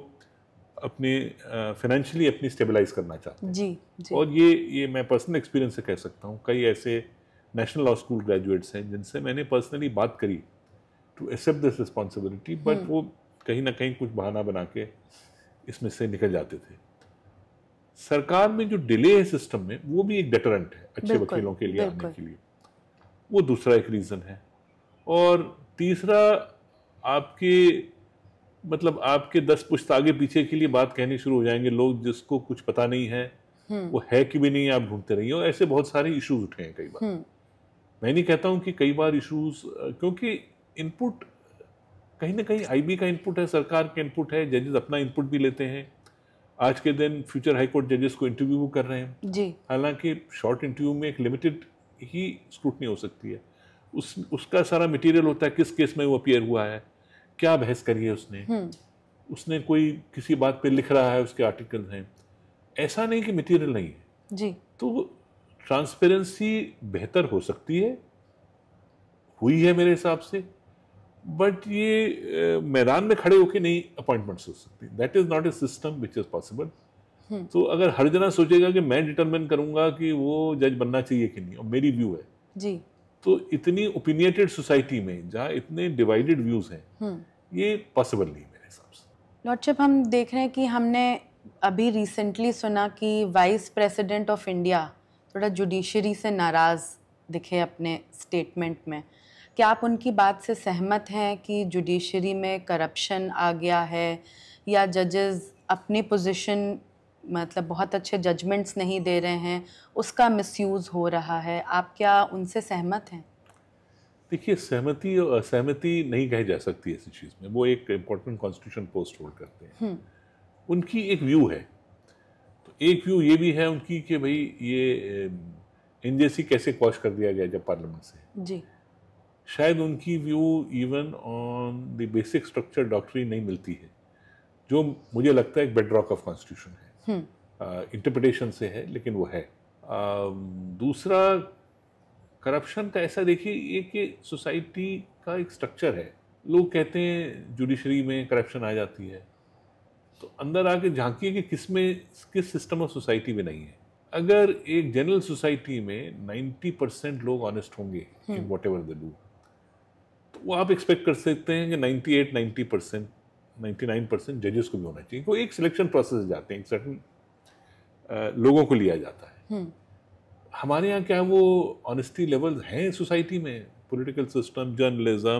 अपने फाइनेंशियली अपनी स्टेबलाइज करना चाहते हैं जी। और ये मैं पर्सनल एक्सपीरियंस से कह सकता हूँ, कई ऐसे नेशनल लॉ स्कूल ग्रेजुएट्स हैं जिनसे मैंने पर्सनली बात करी to accept this responsibility, but वो कहीं ना कहीं कुछ बहाना बना के इसमें से निकल जाते थे। सरकार में जो डिले है सिस्टम में वो भी एक डेटरेंट है अच्छे वकीलों के लिए आने के लिए, वो दूसरा एक रीज़न है। और तीसरा, आपके 10 पुश्त आगे पीछे के लिए बात कहनी शुरू हो जाएंगे लोग, जिसको कुछ पता नहीं है वो है कि भी नहीं, आप ढूंढते रहिए। और ऐसे बहुत सारे इश्यूज उठे हैं कई बार। मैं नहीं कहता हूं कि कई बार इश्यूज, क्योंकि इनपुट कहीं ना कहीं आईबी का इनपुट है, सरकार का इनपुट है, जजेस अपना इनपुट भी लेते हैं। आज के दिन फ्यूचर हाईकोर्ट जजेस को इंटरव्यू कर रहे हैं जी, हालांकि शॉर्ट इंटरव्यू में एक लिमिटेड ही स्क्रूटनी हो सकती है, उसका सारा मटेरियल होता है, किस केस में वो अपीयर हुआ है, क्या बहस करी है उसने कोई किसी बात पे लिख रहा है, उसके आर्टिकल हैं, ऐसा नहीं कि मटेरियल नहीं है जी। तो ट्रांसपेरेंसी बेहतर हो सकती है, हुई है मेरे हिसाब से, बट ये मैदान में खड़े होकर नहीं अपॉइंटमेंट्स हो सकती. That is not a system which is possible. तो अगर हर जना सोचेगा कि मैं डिटरमिन करूंगा कि वो जज बनना चाहिए कि नहीं, और मेरी व्यू है जी, तो इतनी ओपिनियटेड सोसाइटी में जहाँ इतने डिवाइडेड व्यूज हैं, ये पॉसिबल नहीं मेरे हिसाब से. लॉर्डशिप, हम देख रहे हैं कि हमने अभी रिसेंटली सुना कि वाइस प्रेसिडेंट ऑफ इंडिया थोड़ा जुडिशरी से नाराज़ दिखे अपने स्टेटमेंट में. क्या आप उनकी बात से सहमत हैं कि जुडिशरी में करप्शन आ गया है, या जजेस अपनी पोजीशन मतलब बहुत अच्छे जजमेंट्स नहीं दे रहे हैं, उसका मिसयूज़ हो रहा है? आप क्या उनसे सहमत हैं? देखिए, सहमति और असहमति नहीं कही जा सकती ऐसी चीज़ में. वो एक इम्पोर्टेंट कॉन्स्टिट्यूशन पोस्ट होल्ड करते हैं. उनकी एक व्यू है. तो एक व्यू ये भी है उनकी कि भाई ये एनजेसी कैसे क्वॉश कर दिया गया जब पार्लियामेंट से. जी, शायद उनकी view even on the basic structure doctrine नहीं मिलती है, जो मुझे लगता है एक बेडरॉक ऑफ कॉन्स्टिट्यूशन है. इंटरप्रिटेशन से है, लेकिन वो है. दूसरा, करप्शन का ऐसा देखिए, ये कि सोसाइटी का एक स्ट्रक्चर है. लोग कहते हैं जुडिशरी में करप्शन आ जाती है, तो अंदर आके झांकिए कि किस सिस्टम ऑफ सोसाइटी में नहीं है. अगर एक जनरल सोसाइटी में 90% लोग ऑनेस्ट होंगे in what ever they do, तो वो आप एक्सपेक्ट कर सकते हैं कि 98-90%, 99% जजेस को भी होना चाहिए. कोई एक सिलेक्शन प्रोसेस जाते हैं, एक सर्टन लोगों को लिया जाता है. हमारे यहाँ क्या वो ऑनेस्टी लेवल हैं सोसाइटी में? Political system, journalism,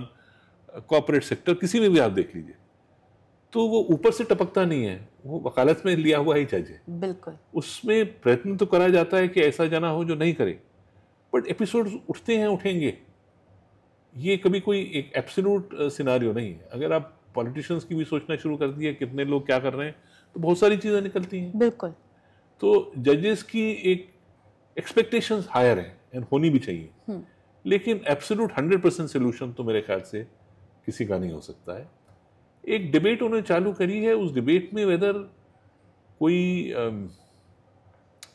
corporate sector, किसी में भी आप देख लीजिए, तो वो ऊपर से टपकता नहीं है. वो वकालत में लिया हुआ ही जज है. बिल्कुल. उसमें प्रयत्न तो करा जाता है कि ऐसा जना हो जो नहीं करे, बट एपिसोड्स उठते हैं, उठेंगे. ये कभी कोई एक एब्सोल्यूट सिनारियो नहीं है. अगर आप पॉलिटिशियंस की भी सोचना शुरू कर दिए कितने लोग क्या कर रहे हैं, तो बहुत सारी चीज़ें निकलती हैं. बिल्कुल. तो जजेस की एक एक्सपेक्टेशंस हायर है, एंड होनी भी चाहिए. लेकिन एब्सोल्यूट 100% सोल्यूशन तो मेरे ख्याल से किसी का नहीं हो सकता है. एक डिबेट उन्होंने चालू करी है. उस डिबेट में वेदर कोई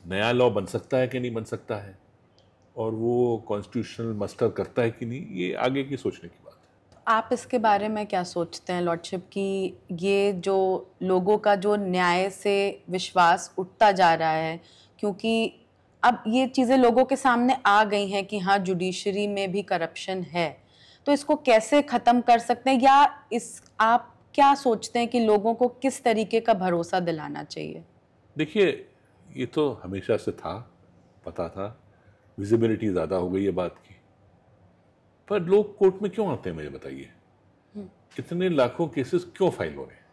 नया लॉ बन सकता है कि नहीं बन सकता है, और वो कॉन्स्टिट्यूशनल मस्टर करता है कि नहीं, ये आगे की सोचने की बात है. आप इसके बारे में क्या सोचते हैं लॉर्डशिप, कि ये जो लोगों का जो न्याय से विश्वास उठता जा रहा है, क्योंकि अब ये चीज़ें लोगों के सामने आ गई हैं कि हाँ जुडिशरी में भी करप्शन है, तो इसको कैसे ख़त्म कर सकते हैं, या आप क्या सोचते हैं कि लोगों को किस तरीके का भरोसा दिलाना चाहिए? देखिए, ये तो हमेशा से था, पता था. विजिबिलिटी ज़्यादा हो गई है बात की, पर लोग कोर्ट में क्यों आते हैं मुझे बताइए? इतने लाखों केसेस क्यों फाइल हो रहे हैं?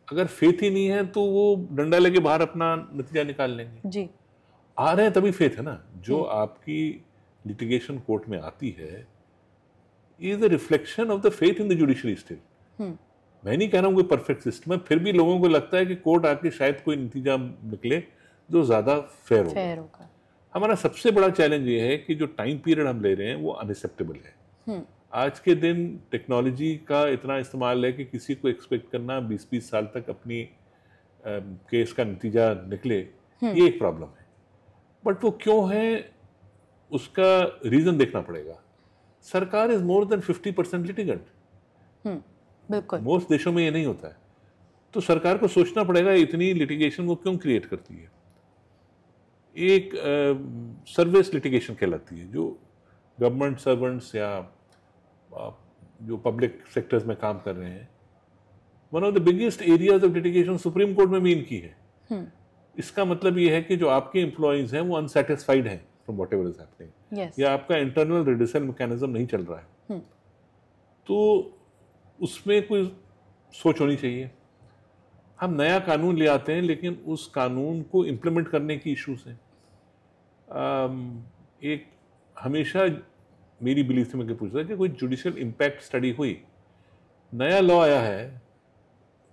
अगर फेथ ही नहीं है तो वो डंडा लेके बाहर अपना नतीजा निकाल लेंगे. जी, आ रहे हैं तभी फेथ है ना. जो आपकी लिटिगेशन कोर्ट में आती है is the reflection of the faith in the judiciary still. मैं नहीं कह रहा हूँ कोई परफेक्ट सिस्टम है, फिर भी लोगों को लगता है कि कोर्ट आके शायद कोई नतीजा निकले जो ज़्यादा फेयर होगा. हमारा सबसे बड़ा चैलेंज ये है कि जो टाइम पीरियड हम ले रहे हैं वो अनएक्सेप्टेबल है. आज के दिन टेक्नोलॉजी का इतना इस्तेमाल है कि किसी को एक्सपेक्ट करना 20-20 साल तक अपनी केस का नतीजा निकले, ये एक प्रॉब्लम है. बट वो क्यों है, उसका रीज़न देखना पड़ेगा. सरकार इज मोर देन 50% लिटिगेंट. बिल्कुल. मोस्ट देशों में ये नहीं होता है. तो सरकार को सोचना पड़ेगा इतनी लिटिगेशन वो क्यों क्रिएट करती है. एक सर्विस लिटिगेशन कहलाती है, जो गवर्नमेंट सर्वेंट्स या जो पब्लिक सेक्टर्स में काम कर रहे हैं. One of the biggest areas of litigation supreme court में भी इनकी है. इसका मतलब ये है कि जो आपके एम्प्लॉयज हैं वो अनसेटिस्फाइड हैं from what ever is happening, या आपका इंटरनल रिड्यूसल मैकेनिज्म नहीं चल रहा है. तो उसमें कोई सोच होनी चाहिए. हम नया कानून ले आते हैं, लेकिन उस कानून को इम्प्लीमेंट करने की इश्यूज हैं. एक हमेशा मेरी बिलीफ से मैं पूछ रहा कि कोई जुडिशियल इम्पैक्ट स्टडी हुई, नया लॉ आया है,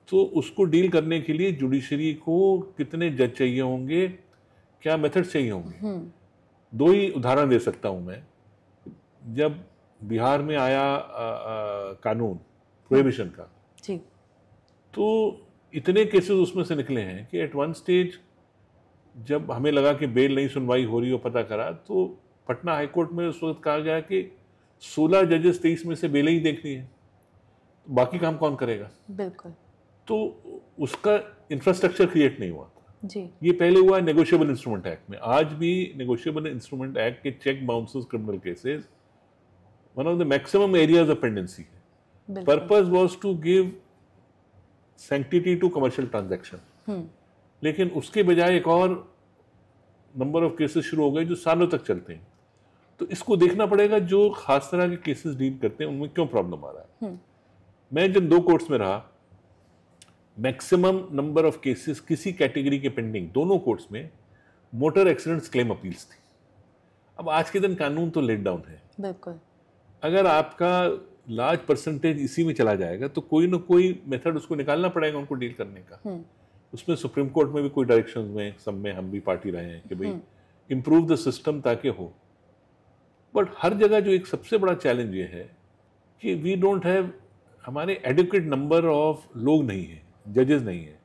तो उसको डील करने के लिए जुडिशरी को कितने जज चाहिए होंगे, क्या मेथड चाहिए होंगे. दो ही उदाहरण दे सकता हूं मैं. जब बिहार में आया कानून प्रोहिबिशन का, जी, तो इतने केसेस उसमें से निकले हैं कि एट वन स्टेज जब हमें लगा कि बेल नहीं सुनवाई हो रही हो, पता करा तो पटना हाईकोर्ट में उस वक्त कहा गया कि 16 जजेस 23 में से बेल ही देखनी है. बाकी काम कौन करेगा? बिल्कुल। तो उसका इंफ्रास्ट्रक्चर क्रिएट नहीं हुआ था। जी। ये पहले हुआ नेगोशिएबल इंस्ट्रूमेंट एक्ट में। आज भी नेगोशिएबल इंस्ट्रूमेंट एक्ट के cheque bounces criminal cases one of the maximum areas of pendency है। Purpose was to give sanctity to commercial transaction, लेकिन उसके बजाय एक और नंबर ऑफ केसेस शुरू हो गए जो सालों तक चलते हैं। तो इसको देखना पड़ेगा, जो खास तरह के केसेस डील करते हैं उनमें क्यों प्रॉब्लम आ रहा है। मैं जब 2 कोर्ट्स में रहा, मैक्सिमम नंबर ऑफ केसेस किसी कैटेगरी के पेंडिंग दोनों कोर्ट्स में मोटर एक्सीडेंट्स क्लेम अपील्स थी। अब आज के दिन कानून तो लेट डाउन है, बिल्कुल। अगर आपका लार्ज परसेंटेज इसी में चला जाएगा तो कोई ना कोई मेथड उसको निकालना पड़ेगा उनको डील करने का। उसमें सुप्रीम कोर्ट में भी कोई डायरेक्शंस में सब में हम भी पार्टी रहे हैं कि भाई इम्प्रूव द सिस्टम ताकि हो। बट हर जगह जो एक सबसे बड़ा चैलेंज ये है कि वी डोंट हैव, हमारे एडुकेट नंबर ऑफ लोग नहीं है, जजेस नहीं है,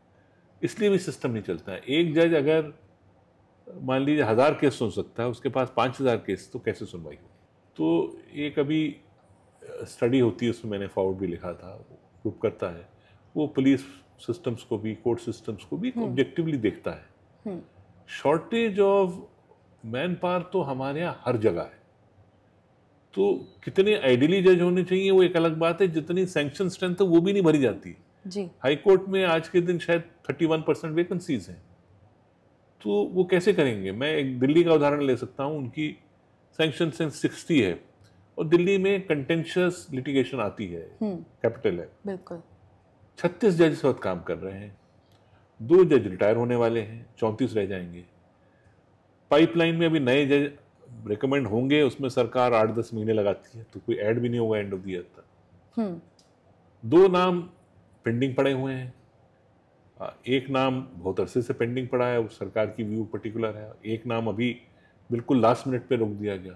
इसलिए भी सिस्टम नहीं चलता है। एक जज अगर मान लीजिए 1000 केस सुन सकता है, उसके पास 5000 केस, तो कैसे सुनवाई होगी? तो एक अभी स्टडी होती है, उसमें मैंने फॉरवर्ड भी लिखा था, ग्रुप करता है, वो पुलिस सिस्टम्स को भी, कोर्ट सिस्टम्स को भी ऑब्जेक्टिवली देखता है। शॉर्टेज ऑफ मैन पावर तो हमारे यहाँ हर जगह है। तो कितने आइडियली जज होने चाहिए वो एक अलग बात है, जितनी सैंक्शन स्ट्रेंथ है वो भी नहीं भरी जाती जी। हाई कोर्ट में आज के दिन शायद 31% वैकेंसीज हैं, तो वो कैसे करेंगे? मैं एक दिल्ली का उदाहरण ले सकता हूँ, उनकी सैंक्शन स्ट्रेंथ 60 है और दिल्ली में कंटेंशियस लिटिगेशन आती है, कैपिटल है, बिल्कुल। 36 जज इस वक्त काम कर रहे हैं, 2 जज रिटायर होने वाले हैं, 34 रह जाएंगे। पाइपलाइन में अभी नए जज रिकमेंड होंगे, उसमें सरकार 8-10 महीने लगाती है, तो कोई ऐड भी नहीं होगा एंड ऑफ द ईयर तक। 2 नाम पेंडिंग पड़े हुए हैं, एक नाम बहुत अरसे से पेंडिंग पड़ा है, उस सरकार की व्यू पर्टिकुलर है, एक नाम अभी बिल्कुल लास्ट मिनट पे रोक दिया गया।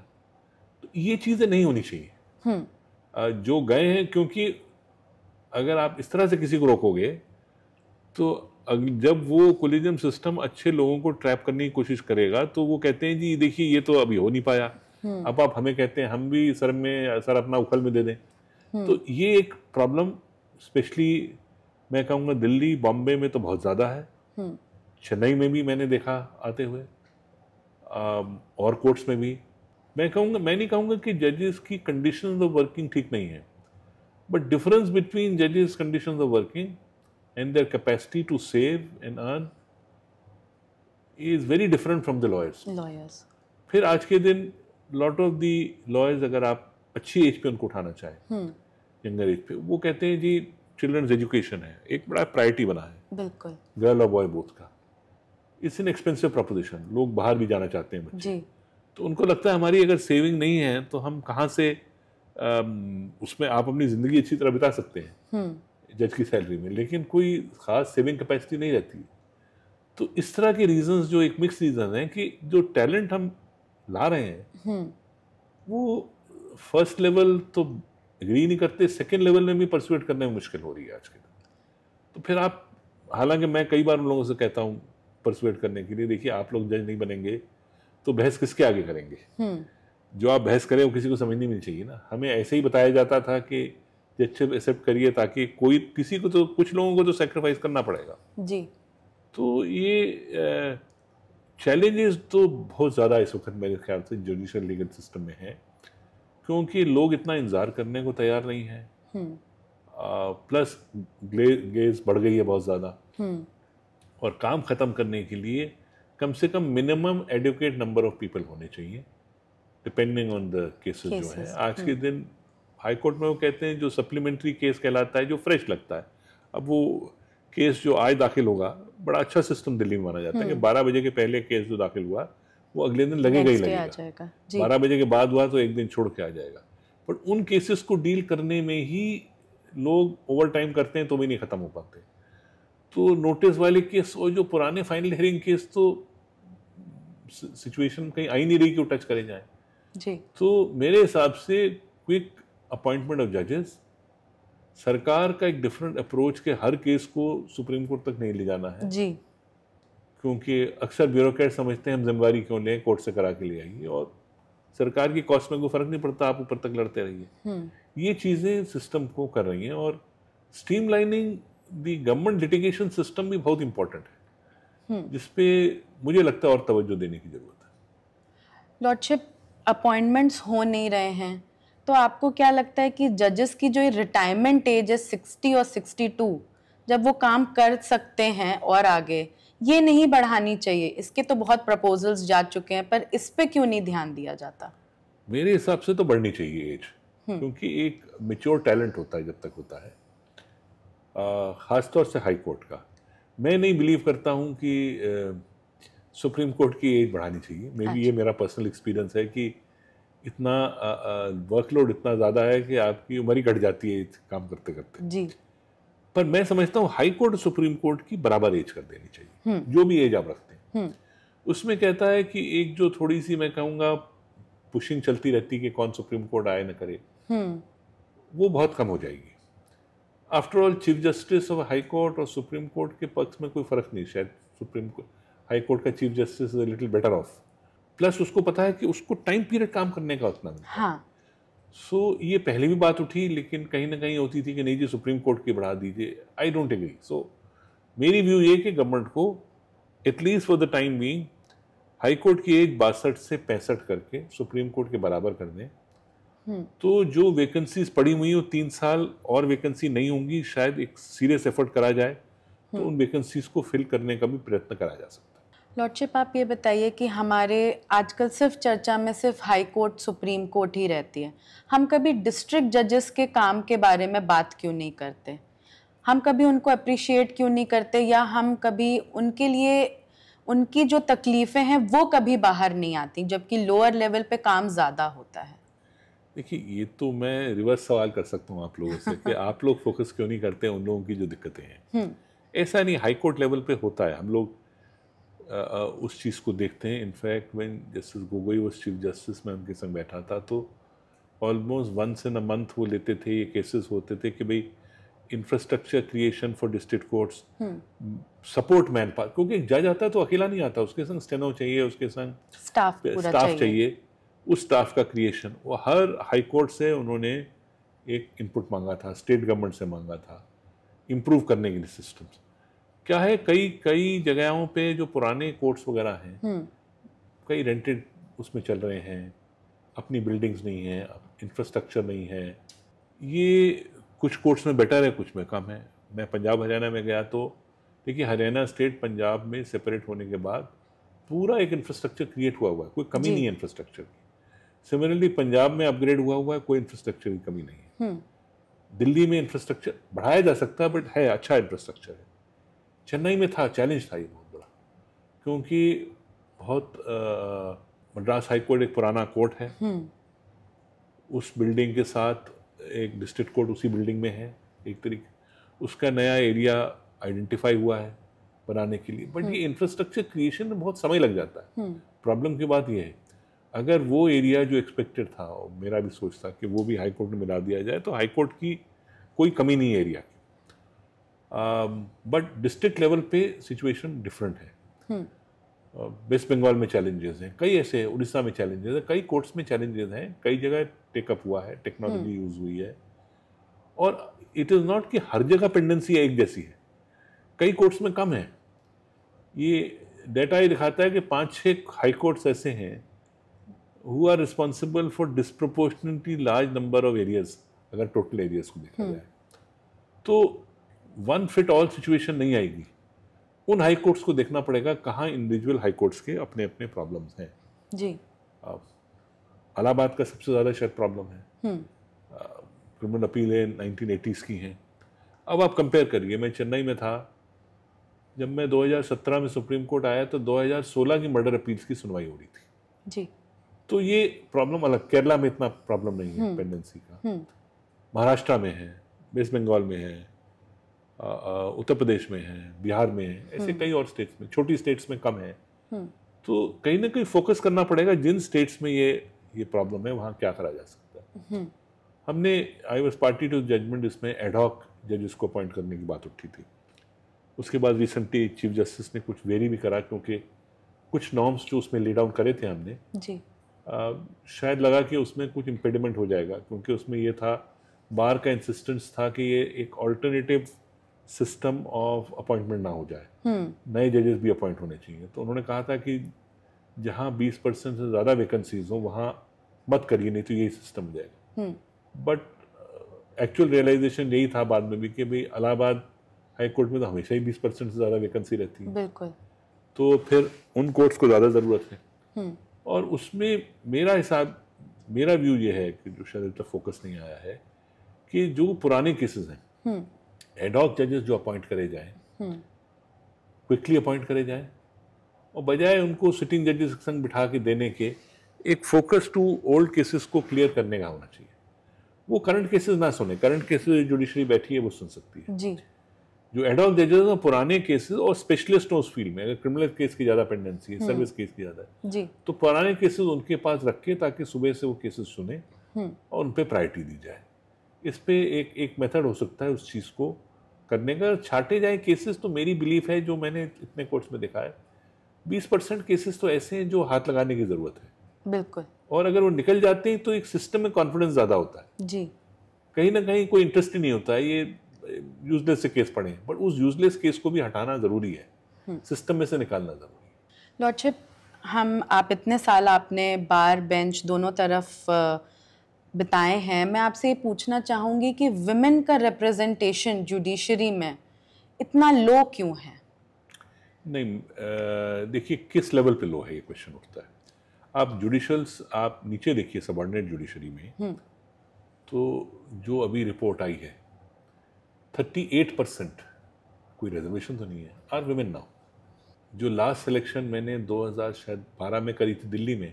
तो ये चीज़ें नहीं होनी चाहिए। जो गए हैं, क्योंकि अगर आप इस तरह से किसी को रोकोगे तो जब वो कोलिजियम सिस्टम अच्छे लोगों को ट्रैप करने की कोशिश करेगा तो वो कहते हैं जी देखिए ये तो अभी हो नहीं पाया, अब आप हमें कहते हैं हम भी सर अपना उखल में दे दें। तो ये एक प्रॉब्लम स्पेशली मैं कहूँगा दिल्ली, बॉम्बे में तो बहुत ज़्यादा है, चेन्नई में भी मैंने देखा आते हुए, और कोर्ट्स में भी। मैं नहीं कहूँगा कि जजेस की कंडीशंस ऑफ वर्किंग ठीक नहीं है, बट डिफरेंस बिटवीन जजेस conditions of working and their capacity to save and earn is very different from the lawyers. फिर आज के दिन lot of the lawyers, अगर आप अच्छी एज पे उनको उठाना चाहें, यंगर एज पे, वो कहते हैं जी चिल्ड्रंस एजुकेशन है, एक बड़ा प्रायोरिटी बना है, बिल्कुल, गर्ल और बॉय बोथ का। इट्स एन एक्सपेंसिव प्रोपोजिशन, लोग बाहर भी जाना चाहते हैं बच्चे, तो उनको लगता है हमारी अगर सेविंग नहीं है तो हम कहाँ से उसमें आप अपनी ज़िंदगी अच्छी तरह बिता सकते हैं जज की सैलरी में, लेकिन कोई खास सेविंग कैपेसिटी नहीं रहती। तो इस तरह के रीजंस, जो एक मिक्स रीजन हैं कि जो टैलेंट हम ला रहे हैं वो फर्स्ट लेवल तो एग्री नहीं करते, सेकंड लेवल में भी परसुएट करने में मुश्किल हो रही है आज के दिन। तो फिर आप, हालांकि मैं कई बार उन लोगों से कहता हूँ परसुएट करने के लिए, देखिए आप लोग जज नहीं बनेंगे तो बहस किसके आगे करेंगे? जो आप बहस करें वो किसी को समझ नहीं मिलनी चाहिए ना। हमें ऐसे ही बताया जाता था कि जजशिप एक्सेप्ट करिए ताकि कोई, किसी को तो, कुछ लोगों को तो सेक्रीफाइस करना पड़ेगा जी। तो ये चैलेंजेस तो बहुत ज़्यादा इस वक्त मेरे ख्याल से जुडिशियल लीगल सिस्टम में है, क्योंकि लोग इतना इंतज़ार करने को तैयार नहीं हैं, प्लस गेज बढ़ गई है बहुत ज़्यादा, और काम ख़त्म करने के लिए कम से कम minimum adequate number of people होने चाहिए डिपेंडिंग ऑन द केसेस जो है। आज के दिन हाई कोर्ट में वो कहते हैं जो सप्लीमेंट्री केस कहलाता है, जो फ्रेश लगता है। अब वो केस जो आज दाखिल होगा, बड़ा अच्छा सिस्टम दिल्ली में माना जाता है कि 12 बजे के पहले केस जो दाखिल हुआ वो अगले दिन लगेगा ही लगेगा, 12 बजे के बाद हुआ तो एक दिन छोड़ के आ जाएगा। बट उन केसेस को डील करने में ही लोग ओवर टाइम करते हैं तो भी नहीं ख़त्म हो पाते। तो नोटिस वाले केस और जो पुराने फाइनल हियरिंग केस, तो सिचुएशन कहीं आई नहीं रही कि वो टच करे जाए जी। तो मेरे हिसाब से क्विक अपॉइंटमेंट ऑफ जजेस, सरकार का एक डिफरेंट अप्रोच के हर केस को सुप्रीम कोर्ट तक नहीं ले जाना है जी, क्योंकि अक्सर ब्यूरोक्रेट समझते हैं हम जिम्मेवारी क्यों लें, कोर्ट से करा के ले आइए, और सरकार की कॉस्ट में कोई फर्क नहीं पड़ता, आप ऊपर तक लड़ते रहिए। ये चीज़ें सिस्टम को कर रही हैं, और streamlining the government litigation system भी बहुत इंपॉर्टेंट है, जिसपे मुझे लगता है और तवज्जो देने की जरूरत है। लॉर्डशिप, अपॉइंटमेंट्स हो नहीं रहे हैं, तो आपको क्या लगता है कि जजेस की जो रिटायरमेंट एज है 60 और 62, जब वो काम कर सकते हैं और आगे, ये नहीं बढ़ानी चाहिए? इसके तो बहुत प्रपोजल्स जा चुके हैं, पर इस पे क्यों नहीं ध्यान दिया जाता? मेरे हिसाब से तो बढ़नी चाहिए एज, क्योंकि एक मेच्योर टैलेंट होता है जब तक होता है, खासतौर से हाई कोर्ट का। मैं नहीं बिलीव करता हूँ कि सुप्रीम कोर्ट की एज बढ़ानी चाहिए। मे बी ये मेरा पर्सनल एक्सपीरियंस है कि इतना वर्कलोड इतना ज़्यादा है कि आपकी उम्र ही घट जाती है काम करते करते जी। पर मैं समझता हूँ हाई कोर्ट और सुप्रीम कोर्ट की बराबर एज कर देनी चाहिए, जो भी एज आप रखते हैं। उसमें कहता है कि एक जो थोड़ी सी मैं कहूँगा पुशिंग चलती रहती कि कौन सुप्रीम कोर्ट आए न करे, वो बहुत कम हो जाएगी। After all chief justice of high court और सुप्रीम कोर्ट के पक्ष में कोई फर्क नहीं, शायद सुप्रीम कोर्ट हाई कोर्ट का chief justice is a little better of, plus उसको पता है कि उसको टाइम पीरियड काम करने का उतना मिलता है। हाँ। सो ये पहले भी बात उठी, लेकिन कहीं ना कहीं होती थी कि नहीं जी सुप्रीम कोर्ट की बढ़ा दीजिए। I don't agree. सो मेरी व्यू ये कि गवर्नमेंट को at least for the time being high court की एज 62 से 65 करके सुप्रीम कोर्ट के बराबर कर दें, तो जो वैकेंसीज पड़ी हुई हो 3 साल और वैकेंसी नहीं होंगी, शायद एक सीरियस एफर्ट करा जाए तो उन वैकेंसीज को फिल करने का भी प्रयत्न करा जा सकता है। लॉर्डशिप, आप ये बताइए कि हमारे आजकल सिर्फ चर्चा में सिर्फ हाई कोर्ट सुप्रीम कोर्ट ही रहती है, हम कभी डिस्ट्रिक्ट जजेस के काम के बारे में बात क्यों नहीं करते? हम कभी उनको अप्रिशिएट क्यों नहीं करते, या हम कभी उनके लिए उनकी जो तकलीफ़ें हैं वो कभी बाहर नहीं आती, जबकि लोअर लेवल पे काम ज़्यादा होता है? देखिए, ये तो मैं रिवर्स सवाल कर सकता हूँ आप लोगों से कि आप लोग फोकस क्यों नहीं करते उन लोगों की जो दिक्कतें हैं। ऐसा नहीं, हाई कोर्ट लेवल पे होता है, हम लोग उस चीज़ को देखते हैं। In fact when justice Gogoi was chief justice, मैं उनके संग बैठा था, तो almost once in a month वो लेते थे, ये केसेस होते थे कि भाई infrastructure creation for district courts, support manpower, क्योंकि एक जज आता है तो अकेला नहीं आता, उसके संग स्टेनो चाहिए, उसके संग स्टाफ चाहिए, उस स्टाफ का क्रिएशन। वो हर हाई कोर्ट से उन्होंने एक इनपुट मांगा था, स्टेट गवर्नमेंट से मांगा था इम्प्रूव करने के लिए सिस्टम्स। क्या है, कई जगहों पे जो पुराने कोर्ट्स वगैरह हैं, कई रेंटेड उसमें चल रहे हैं, अपनी बिल्डिंग्स नहीं है, इंफ्रास्ट्रक्चर नहीं है। ये कुछ कोर्ट्स में बेटर है, कुछ में कम है। मैं पंजाब हरियाणा में गया तो देखिए, हरियाणा स्टेट पंजाब में सेपरेट होने के बाद पूरा एक इंफ्रास्ट्रक्चर क्रिएट हुआ है, कोई कमी नहीं है इंफ्रास्ट्रक्चर की। सिमिलरली पंजाब में अपग्रेड हुआ है, कोई इंफ्रास्ट्रक्चर की कमी नहीं है। दिल्ली में इंफ्रास्ट्रक्चर बढ़ाया जा सकता है, बट है, अच्छा इंफ्रास्ट्रक्चर है। चेन्नई में था, चैलेंज था ये बहुत बड़ा, क्योंकि बहुत मद्रास हाई कोर्ट एक पुराना कोर्ट है, उस बिल्डिंग के साथ एक डिस्ट्रिक्ट कोर्ट उसी बिल्डिंग में है, एक तरीके उसका नया एरिया आइडेंटिफाई हुआ है बनाने के लिए, बट ये इंफ्रास्ट्रक्चर क्रिएशन में बहुत समय लग जाता है। प्रॉब्लम की बात ये है, अगर वो एरिया जो एक्सपेक्टेड था, और मेरा भी सोच था कि वो भी हाई कोर्ट में मिला दिया जाए, तो हाई कोर्ट की कोई कमी नहीं है एरिया की। बट डिस्ट्रिक्ट लेवल पे सिचुएशन डिफरेंट है। वेस्ट बंगाल में चैलेंजेस हैं, कई ऐसे, उड़ीसा में चैलेंजेस हैं, कई कोर्ट्स में चैलेंजेस हैं, कई जगह टेकअप हुआ है, टेक्नोलॉजी यूज हुई है, और इट इज़ नॉट कि हर जगह पेंडेंसी एक जैसी है, कई कोर्ट्स में कम है। ये डेटा ये दिखाता है कि 5-6 हाई कोर्ट्स ऐसे हैं who are responsible for disproportionately large number of arrears, अगर टोटल एरियाज को देखा जाए तो वन फिट ऑल सिचुएशन नहीं आएगी। उन हाई कोर्ट्स को देखना पड़ेगा कहाँ इंडिविजुअल हाई कोर्ट्स के अपने अपने प्रॉब्लम्स हैं। जी, इलाहाबाद का सबसे ज़्यादा शायद प्रॉब्लम है, क्रिमिनल अपीलें 1980s की हैं। अब आप कंपेयर करिए, मैं चेन्नई में था जब मैं 2017 में सुप्रीम कोर्ट आया, तो 2016 की मर्डर अपील्स की सुनवाई हो रही थी। जी, तो ये प्रॉब्लम अलग, केरला में इतना प्रॉब्लम नहीं है पेंडेंसी का, महाराष्ट्र में है, वेस्ट बंगाल में है, उत्तर प्रदेश में है, बिहार में है, ऐसे कई और स्टेट्स में, छोटी स्टेट्स में कम है। तो कहीं ना कहीं फोकस करना पड़ेगा, जिन स्टेट्स में ये प्रॉब्लम है वहाँ क्या करा जा सकता है। हमने I was party to judgement, इसमें एडहॉक जजेस को अपॉइंट करने की बात उठी थी। उसके बाद रिसेंटली चीफ जस्टिस ने कुछ वेरी भी करा, क्योंकि कुछ नॉर्म्स जो उसमें ले डाउन करे थे हमने, जी, शायद लगा कि उसमें कुछ इम्पेडिमेंट हो जाएगा, क्योंकि उसमें ये था बार का इंसिस्टेंस था कि ये एक ऑल्टरनेटिव सिस्टम ऑफ अपॉइंटमेंट ना हो जाए, नए जजेस भी अपॉइंट होने चाहिए। तो उन्होंने कहा था कि जहाँ 20% से ज़्यादा वैकेंसीज हो वहाँ मत करिए, नहीं तो यही सिस्टम हो जाएगा। बट एक्चुअल रियलाइजेशन यही था बाद में भी कि भाई इलाहाबाद हाई कोर्ट में तो हमेशा ही 20% से ज़्यादा वैकेंसी रहती है, बिल्कुल। तो फिर उन कोर्ट्स को ज़्यादा ज़रूरत है। और उसमें मेरा व्यू ये है कि जो शायद अब तक फोकस नहीं आया है कि जो पुराने केसेस हैं, एडॉक जजेस जो अपॉइंट करे जाएं, क्विकली अपॉइंट करे जाएं, और बजाय उनको सिटिंग जजेस के संग बिठा के देने के एक फोकस टू ओल्ड केसेस को क्लियर करने का होना चाहिए। वो करंट केसेस ना सुने, करंट केसेस जुडिशरी बैठी है वो सुन सकती है जी। जो एडॉक जजेस हैं पुराने केसेस और स्पेशलिस्ट हो उस फील्ड में, अगर क्रिमिनल केस की ज़्यादा पेंडेंसी है, सर्विस केस की ज़्यादा है, जी, तो पुराने केसेस उनके पास रखे ताकि सुबह से वो केसेस सुने और उन पर प्रायोरिटी दी जाए। इस पे एक मेथड हो सकता है उस चीज़ को करने का। छाटे जाए केसेस तो मेरी बिलीफ है, जो मैंने इतने कोर्ट्स में देखा है, 20% केसेस तो ऐसे हैं जो हाथ लगाने की ज़रूरत है, बिल्कुल। और अगर वो निकल जाते हैं तो एक सिस्टम में कॉन्फिडेंस ज़्यादा होता है। जी, कहीं ना कहीं कोई इंटरेस्ट ही नहीं होता है ये यूजलेस से केस पढ़े, बट उस यूजलेस केस को भी हटाना ज़रूरी है, सिस्टम में से निकालना ज़रूरी है। लॉर्डशिप, आप इतने साल आपने बार बेंच दोनों तरफ बिताए हैं, मैं आपसे ये पूछना चाहूँगी कि विमेन का रिप्रेजेंटेशन जुडिशरी में इतना लो क्यों है? नहीं, देखिए किस लेवल पे लो है ये क्वेश्चन उठता है। आप जुडिशल्स, आप नीचे देखिए सबऑर्डिनेट जुडिशरी में, तो जो अभी रिपोर्ट आई है 38% कोई रिजर्वेशन तो नहीं है, आर विमेन नाउ। जो लास्ट सिलेक्शन मैंने 2012 में करी थी दिल्ली में,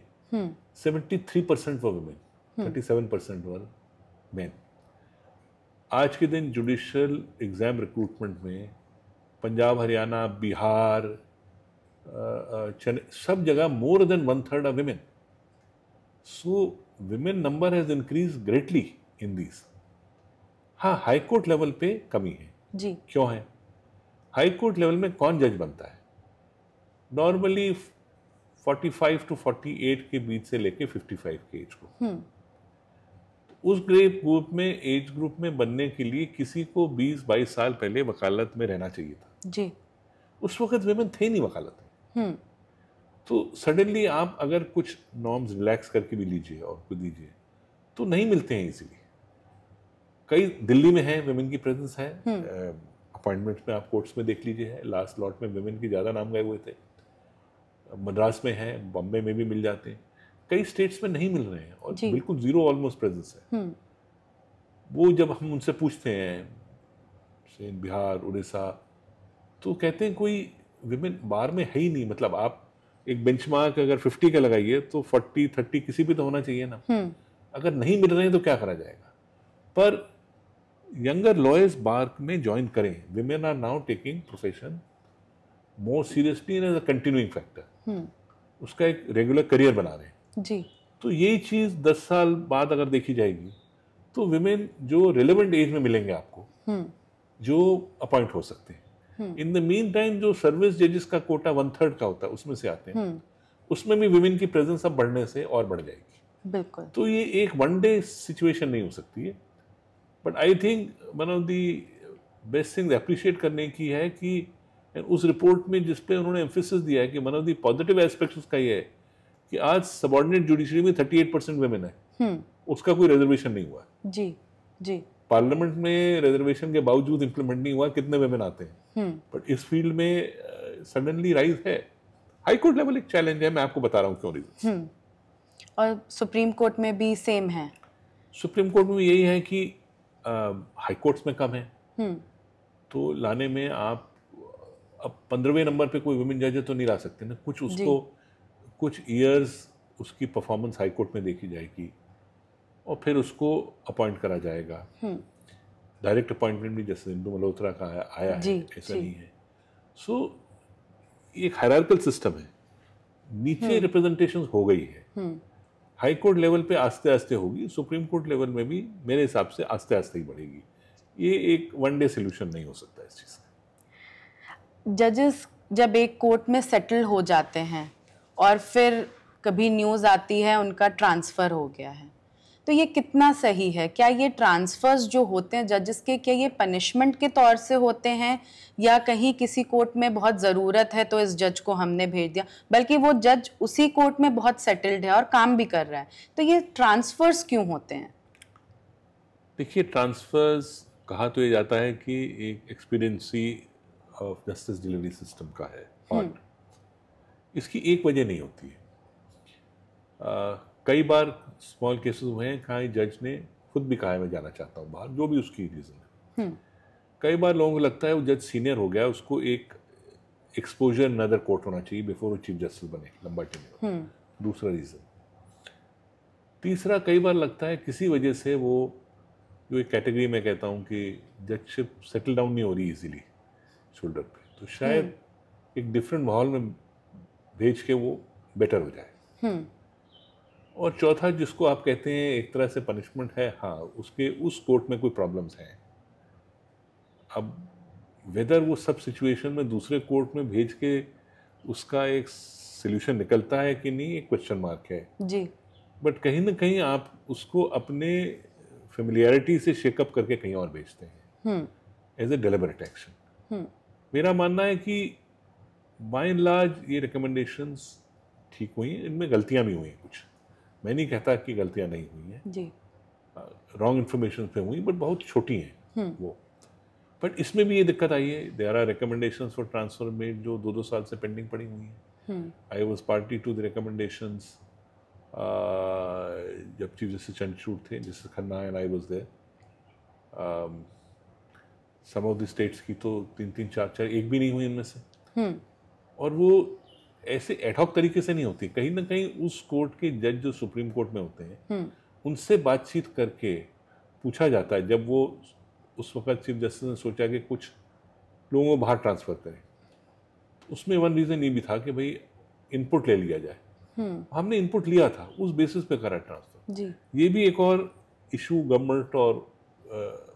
73% वर विमेन, 37% वर मेन। आज के दिन जुडिशियल एग्जाम रिक्रूटमेंट में पंजाब, हरियाणा, बिहार, सब जगह more than 1/3 are women. So women number has increased greatly in these. हाँ, हाई कोर्ट लेवल पे कमी है जी। क्यों है? हाई कोर्ट लेवल में कौन जज बनता है? नॉर्मली 45 to 48 के बीच से लेके 55 के एज को, उस ग्रुप में, एज ग्रुप में बनने के लिए किसी को 20-22 साल पहले वकालत में रहना चाहिए था जी। उस वक्त विमेन थे नहीं वकालत में। तो सडनली आप अगर कुछ नॉर्म्स रिलैक्स करके भी लीजिए और को दीजिए तो नहीं मिलते हैं इजीली। कई दिल्ली में है विमेन की प्रेजेंस है, अपॉइंटमेंट्स में आप कोर्ट्स में देख लीजिए, है लास्ट लॉट में विमेन की ज़्यादा नाम गए हुए थे। मद्रास में है, बॉम्बे में भी मिल जाते हैं, कई स्टेट्स में नहीं मिल रहे हैं और बिल्कुल जीरो ऑलमोस्ट प्रेजेंस है। वो जब हम उनसे पूछते हैं बिहार, उड़ीसा, तो कहते हैं कोई विमेन बार में है ही नहीं। मतलब आप एक बेंचमार्क अगर 50 का लगाइए तो 40-30 किसी भी तो होना चाहिए ना। अगर नहीं मिल रहे हैं तो क्या करा जाएगा? पर यंगर लॉयर्स बार में ज्वाइन करें। Women are now taking profession more seriously as a continuing factor, उसका एक रेगुलर करियर बना रहे हैं जी। तो यही चीज 10 साल बाद अगर देखी जाएगी तो विमेन जो रिलेवेंट एज में मिलेंगे आपको, जो अपॉइंट हो सकते हैं। इन द मीन टाइम जो सर्विस जजेस का कोटा 1/3 का होता है उसमें से आते हैं, उसमें भी विमेन की प्रेजेंस अब बढ़ने से और बढ़ जाएगी। बिल्कुल। तो ये एक वन डे सिचुएशन नहीं हो सकती है, but I think one of the best things appreciate करने की है कि उस रिपोर्ट में जिस पे उन्होंने एम्फेसिस दिया है कि one of the positive aspects उसका ये है कि आज सबऑर्डिनेट जुडिशरी में 38% वुमेन है, उसका कोई रिजर्वेशन नहीं हुआ जी जी। पार्लियामेंट में रिजर्वेशन के बावजूद इंप्लीमेंट नहीं हुआ, कितने वुमेन आते हैं, बट इस फील्ड में सडनली राइज है। हाई कोर्ट लेवल एक चैलेंज है, मैं आपको बता रहा हूँ क्यों रीजन। और सुप्रीम कोर्ट में भी सेम है। सुप्रीम कोर्ट में यही है कि हाई कोर्ट्स में कम है, तो लाने में आप अब 15वें नंबर पे कोई वुमेन जज तो नहीं ला सकते ना, कुछ उसको कुछ ईयर्स उसकी परफॉर्मेंस हाई कोर्ट में देखी जाएगी और फिर उसको अपॉइंट करा जाएगा। डायरेक्ट अपॉइंटमेंट भी जैसे इंदु मल्होत्रा का आया है, ऐसा नहीं है। सो एक हायरार्किकल सिस्टम है, नीचे रिप्रेजेंटेशन हो गई है, हाई कोर्ट लेवल पे आस्ते आस्ते होगी, सुप्रीम कोर्ट लेवल में भी मेरे हिसाब से आस्ते आस्ते ही बढ़ेगी। ये एक वन डे सोल्यूशन नहीं हो सकता इस चीज़ का। जजेस जब एक कोर्ट में सेटल हो जाते हैं और फिर कभी न्यूज़ आती है उनका ट्रांसफ़र हो गया है, तो ये कितना सही है? क्या ये ट्रांसफर्स जो होते हैं जजेस के, क्या ये पनिशमेंट के तौर से होते हैं, या कहीं किसी कोर्ट में बहुत ज़रूरत है तो इस जज को हमने भेज दिया, बल्कि वो जज उसी कोर्ट में बहुत सेटल्ड है और काम भी कर रहा है, तो ये ट्रांसफर्स क्यों होते हैं? देखिए, ट्रांसफर्स कहा तो ये जाता है कि एक एक्सपीरियंसी ऑफ जस्टिस डिलीवरी सिस्टम का है, और इसकी एक वजह नहीं होती है। कई बार स्मॉल केसेस हुए हैं कहाँ जज ने खुद भी कहा है मैं जाना चाहता हूँ बाहर, जो भी उसकी रीज़न है। कई बार लोगों को लगता है वो जज सीनियर हो गया, उसको एक एक्सपोजर इन अदर कोर्ट होना चाहिए बिफोर वो चीफ जस्टिस बने, लंबा टेन्योर। दूसरा रीज़न। तीसरा, कई बार लगता है किसी वजह से वो जो एक कैटेगरी में कहता हूँ कि जजशिप सेटल डाउन नहीं हो रही इजीली शोल्डर पे, तो शायद एक डिफरेंट माहौल में भेज के वो बेटर हो जाए। और चौथा, जिसको आप कहते हैं एक तरह से पनिशमेंट है, हाँ, उसके उस कोर्ट में कोई प्रॉब्लम्स हैं। अब वेदर वो सब सिचुएशन में दूसरे कोर्ट में भेज के उसका एक सोल्यूशन निकलता है कि नहीं, एक क्वेश्चन मार्क है जी। बट कहीं ना कहीं आप उसको अपने फेमिलियरिटी से शेकअप करके कहीं और भेजते हैं एज ए डेलिबरेट एक्शन। मेरा मानना है कि बाय एंड लार्ज ये रिकमेंडेशंस ठीक हुई हैं, इनमें गलतियां भी हुई हैं कुछ, मैं नहीं कहता कि गलतियां नहीं हुई हैं जी। रॉन्ग इन्फॉर्मेशन पे हुई, बट बहुत छोटी हैं वो। बट इसमें भी ये दिक्कत आई है, there are recommendations for transfer made जो 2-2 साल से पेंडिंग पड़ी हुई हैं। I was party to the recommendations जब चीफ जस्टिस चंद्रचूड़ थे, justice Khanna and I was there. Some of the states की तो 3-3, 4-4 एक भी नहीं हुई इनमें से। और वो ऐसे एडहॉक तरीके से नहीं होती, कहीं ना कहीं उस कोर्ट के जज जो सुप्रीम कोर्ट में होते हैं उनसे बातचीत करके पूछा जाता है। जब वो उस वक्त चीफ जस्टिस ने सोचा कि कुछ लोगों को बाहर ट्रांसफर करें, तो उसमें वन रीजन ये भी था कि भाई इनपुट ले लिया जाए। हमने इनपुट लिया था, उस बेसिस पे करा ट्रांसफर जी। ये भी एक और इशू गवर्नमेंट और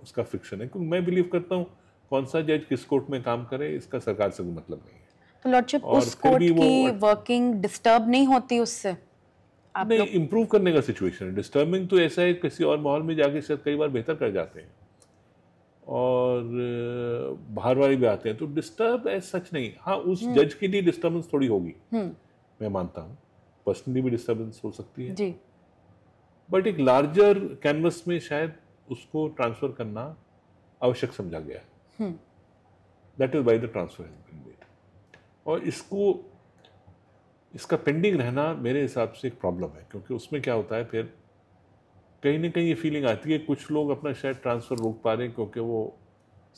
उसका फ्रिक्शन है, क्योंकि मैं बिलीव करता हूँ कौन सा जज किस कोर्ट में काम करे इसका सरकार से कोई मतलब नहीं है। तो लॉर्डशिप, उस कोर्ट की वर्किंग डिस्टर्ब नहीं होती उससे? आप नहीं, इम्प्रूव करने का सिचुएशन है। डिस्टर्बिंग तो ऐसा है किसी और माहौल में जाके शायद कई बार बेहतर कर जाते हैं, और बाहर वाले भी आते हैं, तो डिस्टर्ब ऐसा सच नहीं। हाँ, उस जज के लिए डिस्टर्बेंस थोड़ी होगी, मैं मानता हूँ, पर्सनली भी डिस्टर्बेंस हो सकती है जी। बट एक लार्जर कैनवस में शायद उसको ट्रांसफर करना आवश्यक समझा गया। That is why the transfer has been made. और इसका पेंडिंग रहना मेरे हिसाब से एक प्रॉब्लम है, क्योंकि उसमें क्या होता है, फिर कहीं ना कहीं ये फीलिंग आती है कुछ लोग अपना शायद ट्रांसफ़र रोक पा रहे हैं क्योंकि वो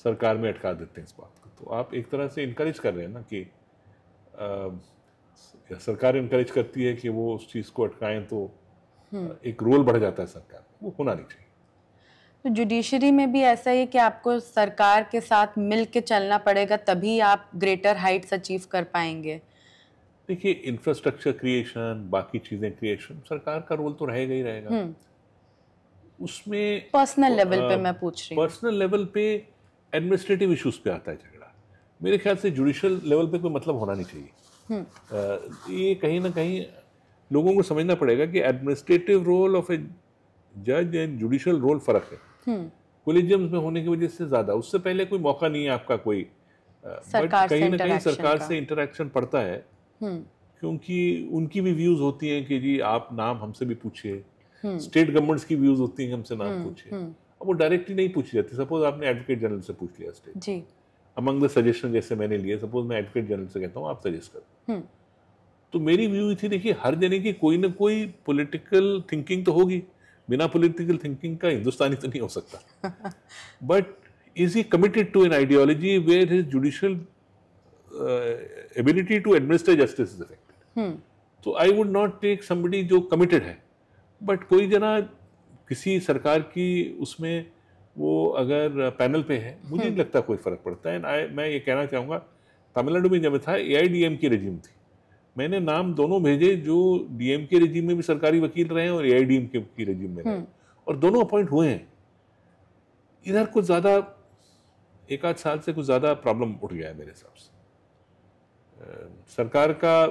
सरकार में अटका देते हैं इस बात को। तो आप एक तरह से इनकरेज कर रहे हैं ना कि सरकार इनकरेज करती है कि वो उस चीज़ को अटकाएं, तो एक रोल बढ़ जाता है सरकार, वो होना नहीं चाहिए। तो जुडिशरी में भी ऐसा ही है कि आपको सरकार के साथ मिल के चलना पड़ेगा, तभी आप ग्रेटर हाइट्स अचीव कर पाएंगे? देखिए, इंफ्रास्ट्रक्चर क्रिएशन, बाकी चीज़ें क्रिएशन, सरकार का रोल तो रहेगा ही रहेगा। उसमें पर्सनल लेवल पे मैं पूछ रही हूँ, पर्सनल लेवल पे एडमिनिस्ट्रेटिव इश्यूज पे आता है झगड़ा। मेरे ख्याल से जुडिशियल लेवल पे कोई मतलब होना नहीं चाहिए। ये कहीं ना कहीं लोगों को समझना पड़ेगा कि एडमिनिस्ट्रेटिव रोल ऑफ ए जज एंड जुडिशियल रोल फर्क है। कोलिजियम्स में होने की वजह से ज़्यादा, उससे पहले कोई मौका नहीं है आपका कोई, बट कहीं ना कहीं सरकार से इंटरेक्शन पड़ता है, क्योंकि उनकी भी व्यूज़ होती हैं कि जी आप नाम हमसे भी पूछिए, स्टेट गवर्नमेंट्स की व्यूज होती हैं हमसे नाम पूछिए। अब वो डायरेक्टली नहीं पूछी जाती। सपोज आपने एडवोकेट जनरल से पूछ लिया स्टेट जी, अमंग द सजेशन जैसे मैंने लिए, सपोज मैं एडवोकेट जनरल से कहता हूँ आप सजेस्ट करो, तो मेरी व्यू थी, देखिए हर जने की कोई ना कोई पॉलिटिकल थिंकिंग तो होगी, बिना पॉलिटिकल थिंकिंग का हिंदुस्तानी तो नहीं हो सकता। But is he committed to an ideology where his judicial ability to administer justice is affected? तो I would not take somebody जो कमिटेड है, बट कोई जना किसी सरकार की उसमें वो अगर पैनल पे है, मुझे नहीं लगता कोई फर्क पड़ता है। मैं ये कहना चाहूँगा, तमिलनाडु में जब था AIDM की रेजिम थी, मैंने नाम दोनों भेजे जो DM के रेजिम में भी सरकारी वकील रहे हैं और AIDM की रेजिम में रहे, और दोनों अपॉइंट हुए हैं। इधर कुछ ज़्यादा 1-8 साल से कुछ ज़्यादा प्रॉब्लम उठ गया है मेरे हिसाब से। सरकार का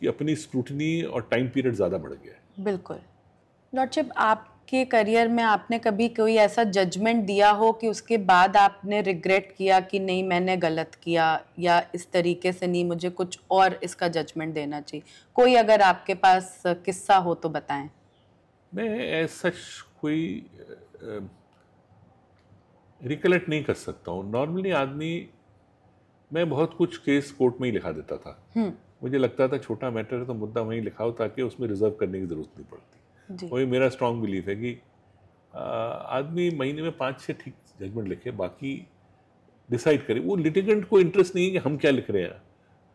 अपनी स्क्रूटनी और टाइम पीरियड ज़्यादा बढ़ गया है। बिल्कुल। लॉर्डशिप, आपके करियर में आपने कभी कोई ऐसा जजमेंट दिया हो कि उसके बाद आपने रिग्रेट किया कि नहीं मैंने गलत किया, या इस तरीके से नहीं, मुझे कुछ और इसका जजमेंट देना चाहिए? कोई अगर आपके पास किस्सा हो तो बताएं। मैं ऐसा कोई रिकलेक्ट नहीं कर सकता हूँ। नॉर्मली आदमी, मैं बहुत कुछ केस कोर्ट में ही लिखा देता था। मुझे लगता था छोटा मैटर है तो मुद्दा वहीं लिखाओ ताकि उसमें रिजर्व करने की जरूरत नहीं पड़ती। वही मेरा स्ट्रांग बिलीफ है कि आदमी महीने में 5-6 ठीक जजमेंट लिखे, बाकी डिसाइड करे। वो लिटिगेंट को इंटरेस्ट नहीं है कि हम क्या लिख रहे हैं,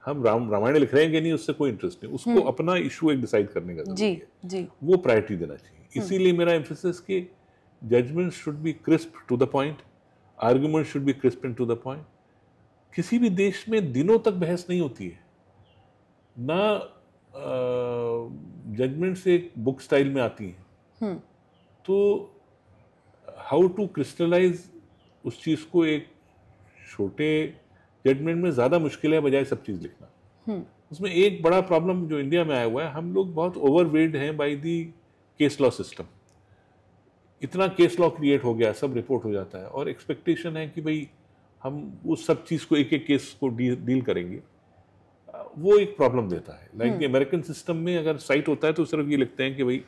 हम रामायण लिख रहे हैं कि नहीं, उससे कोई इंटरेस्ट नहीं। उसको अपना इशू एक डिसाइड करने का जरूरी है, वो प्रायोरिटी देना चाहिए। इसीलिए मेरा एम्फेसिस कि judgement should be crisp to the point, argument should be crisp and to the point. किसी भी देश में दिनों तक बहस नहीं होती है ना, जजमेंट से एक बुक स्टाइल में आती है। तो हाउ टू क्रिस्टलाइज उस चीज को एक छोटे जजमेंट में ज्यादा मुश्किल है बजाय सब चीज लिखना। उसमें एक बड़ा प्रॉब्लम जो इंडिया में आया हुआ है, हम लोग बहुत ओवरवेट हैं by the case law system. इतना केस लॉ क्रिएट हो गया, सब रिपोर्ट हो जाता है, और एक्सपेक्टेशन है कि भाई हम उस सब चीज को एक एक केस को डील करेंगे। वो एक प्रॉब्लम देता है। लाइक अमेरिकन सिस्टम में अगर साइट होता है तो सिर्फ ये लिखते हैं कि भाई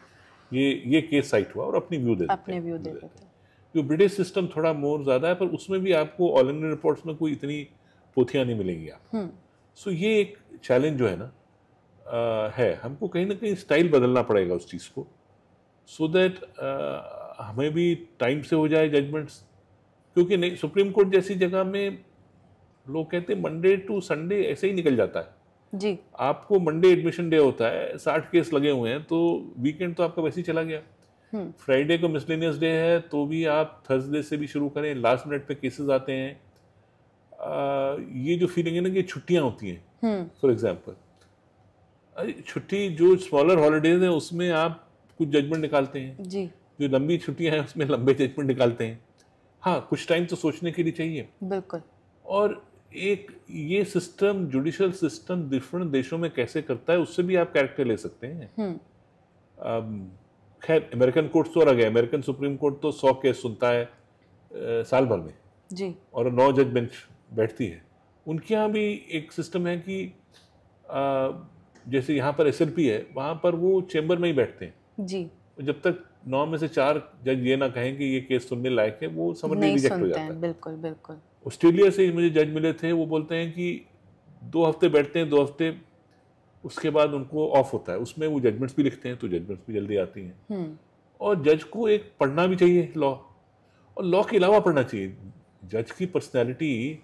ये केस साइट हुआ और अपनी व्यू दे देते हैं। जो ब्रिटिश सिस्टम थोड़ा मोर ज्यादा है, पर उसमें भी आपको ऑल इंडिया रिपोर्ट्स में कोई इतनी पोथियां नहीं मिलेंगी आपको। सो ये एक चैलेंज जो है ना, है, हमको कहीं ना कहीं स्टाइल बदलना पड़ेगा उस चीज को, सो दैट हमें भी टाइम से हो जाए जजमेंट्स। क्योंकि नहीं, सुप्रीम कोर्ट जैसी जगह में लोग कहते हैं मंडे टू संडे ऐसे ही निकल जाता है जी। आपको मंडे एडमिशन डे होता है, 60 केस लगे हुए हैं, तो वीकेंड तो आपका वैसे ही चला गया। फ्राइडे को मिसलेनियस डे है तो भी आप थर्सडे से भी शुरू करें, लास्ट मिनट पे केसेस आते हैं। ये जो फीलिंग है ना कि छुट्टियां होती हैं, फॉर एग्जांपल छुट्टी जो स्मॉलर हॉलीडेज है उसमें आप कुछ जजमेंट निकालते हैं जी। जो लंबी छुट्टियां हैं उसमें लंबे जजमेंट निकालते हैं। हाँ, कुछ टाइम तो सोचने के लिए चाहिए, बिल्कुल। और एक ये सिस्टम, जुडिशियल सिस्टम डिफरेंट देशों में कैसे करता है उससे भी आप कैरेक्टर ले सकते हैं। खैर अमेरिकन कोर्ट तो और आ गया, अमेरिकन सुप्रीम कोर्ट तो 100 केस सुनता है साल भर में जी, और 9 जज बेंच बैठती है। उनके यहाँ भी एक सिस्टम है कि जैसे यहाँ पर SLP है, वहाँ पर वो चेंबर में ही बैठते हैं जी। जब तक 9 में से 4 जज ये ना कहें कि ये केस सुनने लायक है, वो समझने रिजेक्ट हो जाता है। बिल्कुल बिल्कुल। ऑस्ट्रेलिया से मुझे जज मिले थे, वो बोलते हैं कि 2 हफ्ते बैठते हैं, 2 हफ्ते उसके बाद उनको ऑफ होता है। उसमें वो जजमेंट्स भी लिखते हैं तो जजमेंट्स भी जल्दी आती हैं। और जज को एक पढ़ना भी चाहिए लॉ, और लॉ के अलावा पढ़ना चाहिए। जज की पर्सनैलिटी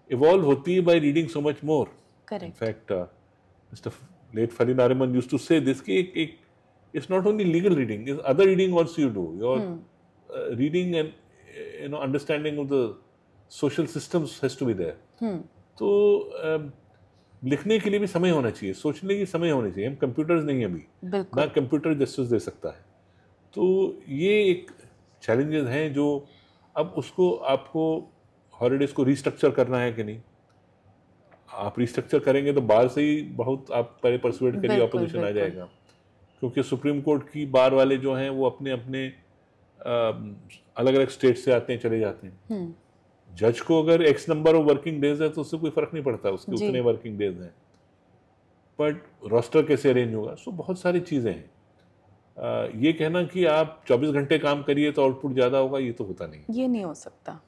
इवॉल्व होती है by reading so much more. In fact mister late Fareed Nariman used to say this कि एक it's not only legal reading, it's other reading also you do. Your reading and understanding of the social systems has to be there. तो लिखने के लिए भी समय होना चाहिए, सोचने की समय होनी चाहिए। हम कंप्यूटर्स नहीं हैं अभी, ना कंप्यूटर जस्टिस दे सकता है। तो ये एक चैलेंजेस हैं जो अब उसको आपको हॉलीडेज को रिस्ट्रक्चर करना है कि नहीं। आप रिस्ट्रक्चर करेंगे तो बाहर से ही बहुत आप पहले परसुएड करिए, ऑपोजिशन आ जाएगा। क्योंकि सुप्रीम कोर्ट की बार वाले जो हैं वो अपने अपने अलग अलग स्टेट से आते हैं, चले जाते हैं। जज को अगर X number of working days है तो उससे कोई फर्क नहीं पड़ता, उसके उतने वर्किंग डेज हैं। बट रोस्टर कैसे अरेंज होगा, सो बहुत सारी चीज़ें हैं। ये कहना कि आप 24 घंटे काम करिए तो आउटपुट ज़्यादा होगा, ये तो होता नहीं, ये नहीं हो सकता।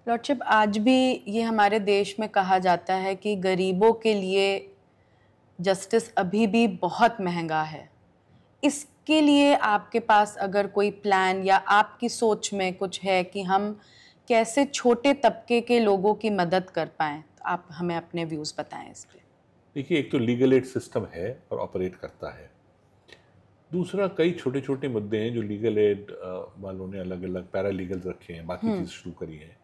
लॉर्डशिप, आज भी ये हमारे देश में कहा जाता है कि गरीबों के लिए जस्टिस अभी भी बहुत महंगा है। इसके लिए आपके पास अगर कोई प्लान या आपकी सोच में कुछ है कि हम कैसे छोटे तबके के लोगों की मदद कर पाएं, तो आप हमें अपने व्यूज़ बताएं इस पे। देखिए, एक तो लीगल एड सिस्टम है और ऑपरेट करता है। दूसरा, कई छोटे छोटे मुद्दे हैं जो लीगल एड वालों ने अलग अलग पैरालीगल रखे हैं, बाकी चीज़ शुरू करी है।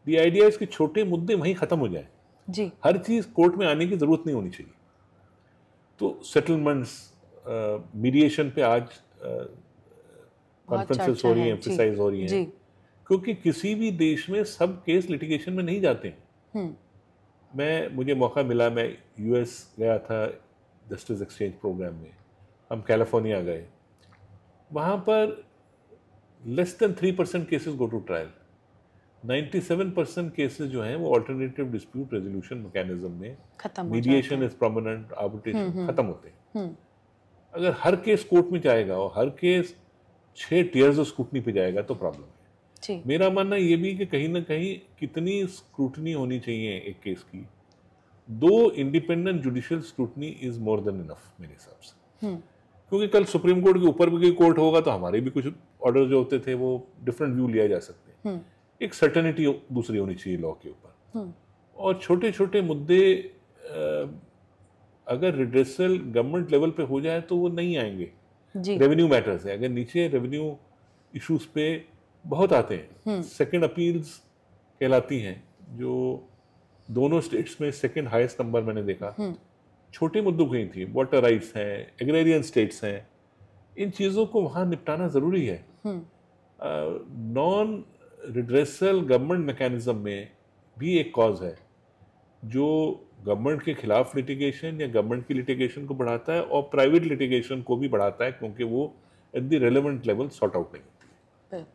दी आइडिया है कि छोटे मुद्दे वहीं ख़त्म हो जाए जी। हर चीज़ कोर्ट में आने की ज़रूरत नहीं होनी चाहिए। तो सेटलमेंट्स, मीडिएशन पे आज कॉन्फ्रेंसेस हो रही हैं, एम्फसाइज हो रही हैं, क्योंकि किसी भी देश में सब केस लिटिगेशन में नहीं जाते हैं। मुझे मौका मिला, मैं US गया था जस्टिस एक्सचेंज प्रोग्राम में, हम कैलिफोर्निया गए। वहाँ पर less than 3% cases go to trial. 97% cases जो हैं वो अल्टरनेटिव डिस्प्यूट रेजोल्यूशन मैकेनिज्म में, मीडिएशन इज प्रोमिनेंट, आर्बिट्रेशन खत्म होते हैं। अगर हर केस कोर्ट में जाएगा और हर केस 6 टीयर्स ऑफ स्क्रूटनी पे जाएगा तो प्रॉब्लम है। मेरा मानना ये भी कि कहीं ना कहीं कितनी स्क्रूटनी होनी चाहिए एक केस की, 2 independent judicial scrutiny is more than enough मेरे हिसाब से। क्योंकि कल सुप्रीम कोर्ट के ऊपर भी कोई कोर्ट होगा तो हमारे भी कुछ ऑर्डर जो होते थे वो डिफरेंट व्यू लिया जा सकते हैं। एक सर्टेनिटी दूसरी होनी चाहिए लॉ के ऊपर। और छोटे छोटे मुद्दे अगर रिड्रेसल गवर्नमेंट लेवल पे हो जाए तो वो नहीं आएंगे। रेवेन्यू मैटर्स है, अगर नीचे रेवेन्यू इश्यूज पे बहुत आते हैं, सेकंड अपील्स कहलाती हैं, जो दोनों स्टेट्स में सेकंड हाईएस्ट नंबर मैंने देखा। छोटे मुद्दों की थी, वाटर राइट्स हैं, एग्रेरियन स्टेट्स हैं, इन चीज़ों को वहाँ निपटाना ज़रूरी है। नॉन रिड्रेसल गवर्नमेंट मैकेनिज्म में भी एक कॉज है जो गवर्नमेंट के खिलाफ लिटिगेशन या गवर्नमेंट की लिटिगेशन को बढ़ाता है और प्राइवेट लिटिगेशन को भी बढ़ाता है, क्योंकि वो at the relevant level sort out नहीं होती है।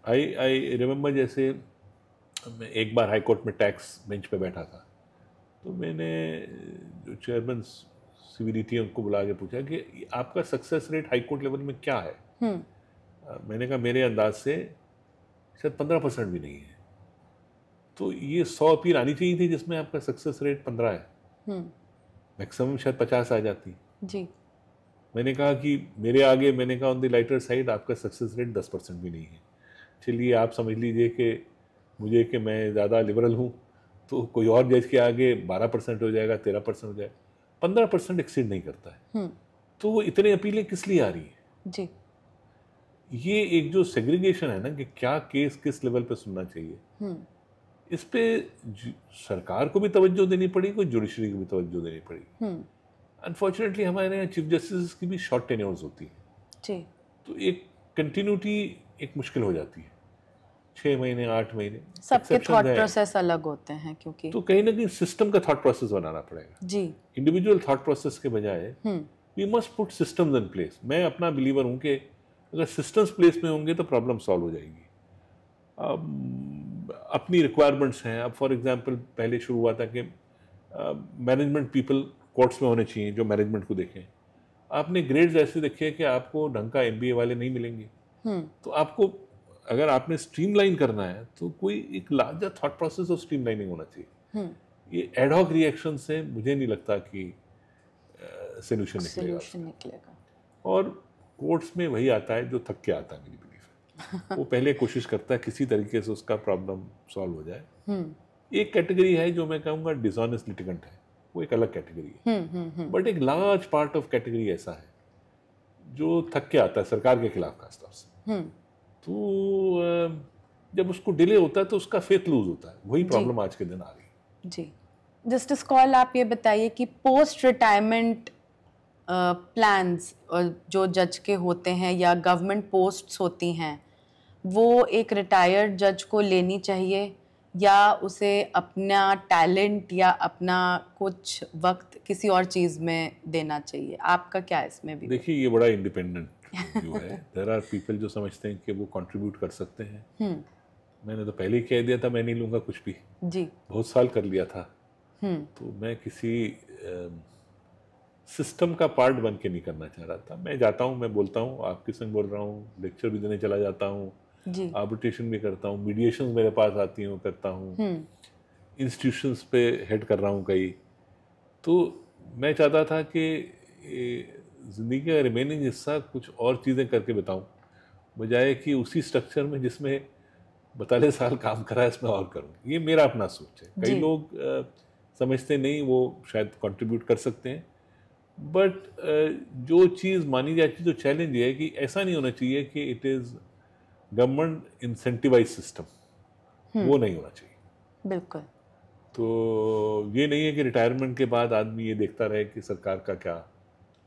आई रिमेंबर, जैसे मैं एक बार हाई कोर्ट में टैक्स बेंच पे बैठा था, तो मैंने जो चेयरमैन सिविलिटी उनको बुला के पूछा कि आपका success rate high court level में क्या है। मैंने कहा मेरे अंदाज से शायद 15% भी नहीं है। तो ये 100 अपील आनी चाहिए थी जिसमें आपका सक्सेस रेट 15 है, मैक्सिमम शायद 50 आ जाती जी। मैंने कहा कि मेरे आगे, मैंने कहा ऑन द लाइटर साइड आपका सक्सेस रेट 10% भी नहीं है। चलिए आप समझ लीजिए कि मुझे कि मैं ज़्यादा लिबरल हूँ, तो कोई और जज के आगे 12% हो जाएगा, 13% हो जाएगा, 15% एक्सीड नहीं करता है। तो वो इतने अपीलें किस लिए आ रही हैं जी? ये एक जो सेग्रीगेशन है ना कि क्या केस किस लेवल पे सुनना चाहिए, इस पे सरकार को भी तवज्जो देनी पड़ी, कोई जुडिशरी को भी तवज्जो देनी पड़ी। अनफॉर्चुनेटली हमारे यहाँ चीफ जस्टिस की भी शॉर्ट टेन्योर्स होती है जी। तो एक कंटिन्यूटी एक मुश्किल हो जाती है। 6 महीने 8 महीने सबके थॉट प्रोसेस अलग होते हैं, क्योंकि तो कहीं ना कहीं सिस्टम का थॉट प्रोसेस बनाना पड़ेगा जी। इंडिविजुअल थॉट प्रोसेस के बजाय we must put systems in place. मैं अपना बिलीवर हूँ कि अगर सिस्टम्स प्लेस में होंगे तो प्रॉब्लम सॉल्व हो जाएगी। अपनी रिक्वायरमेंट्स हैं। अब फॉर एग्जांपल पहले शुरू हुआ था कि मैनेजमेंट पीपल कोर्ट्स में होने चाहिए जो मैनेजमेंट को देखें। आपने ग्रेड्स ऐसे देखे कि आपको ढंग का MBA वाले नहीं मिलेंगे। तो आपको अगर आपने स्ट्रीमलाइन करना है तो कोई एक larger thought process of streamlining होना चाहिए। ये एडहॉक रिएक्शन से मुझे नहीं लगता कि सोल्यूशन निकलेगा। और कोर्ट्स में वही आता है जो थक के आता है, मेरी बिलीफ है। वो पहले कोशिश करता है किसी तरीके से उसका प्रॉब्लम सॉल्व हो जाए। एक कैटेगरी है जो मैं कहूँगा डिसऑनेस्ट लिटिगेंट है, वो एक अलग कैटेगरी है। बट एक लार्ज पार्ट ऑफ कैटेगरी ऐसा है जो थक के आता है सरकार के खिलाफ खासतौर से। तो जब उसको डिले होता है तो उसका फेथ लूज होता है। वही प्रॉब्लम आज के दिन आ रही है जी। जस्टिस कौल, आप ये बताइए कि पोस्ट रिटायरमेंट प्लान्स जो जज के होते हैं या गवर्नमेंट पोस्ट्स होती हैं, वो एक रिटायर्ड जज को लेनी चाहिए या उसे अपना टैलेंट या अपना कुछ वक्त किसी और चीज़ में देना चाहिए? आपका क्या इसमें भी? देखिए, ये बड़ा इंडिपेंडेंट व्यू है। देयर आर पीपल जो समझते हैं कि वो कंट्रीब्यूट कर सकते हैं। मैंने तो पहले ही कह दिया था मैं नहीं लूँगा कुछ भी जी। बहुत साल कर लिया था। तो मैं किसी सिस्टम का पार्ट बन के नहीं करना चाह रहा था। मैं जाता हूँ, मैं बोलता हूँ, आपके संग बोल रहा हूँ, लेक्चर भी देने चला जाता हूँ, आर्बिट्रेशन भी करता हूँ, मीडिएशन मेरे पास आती हूँ, करता हूँ, इंस्टीट्यूशंस पे हेड कर रहा हूँ कई। तो मैं चाहता था कि ज़िंदगी का रिमेनिंग हिस्सा कुछ और चीज़ें करके बताऊँ, बजाय कि उसी स्ट्रक्चर में जिसमें 42 साल काम करा है इसमें और करूँ। ये मेरा अपना सोच है। कई लोग समझते नहीं, वो शायद कंट्रीब्यूट कर सकते हैं, बट जो चीज़ मानी जाती है, जो चैलेंज ये है कि ऐसा नहीं होना चाहिए कि it is government incentivise system, वो नहीं होना चाहिए बिल्कुल। तो ये नहीं है कि रिटायरमेंट के बाद आदमी ये देखता रहे कि सरकार का क्या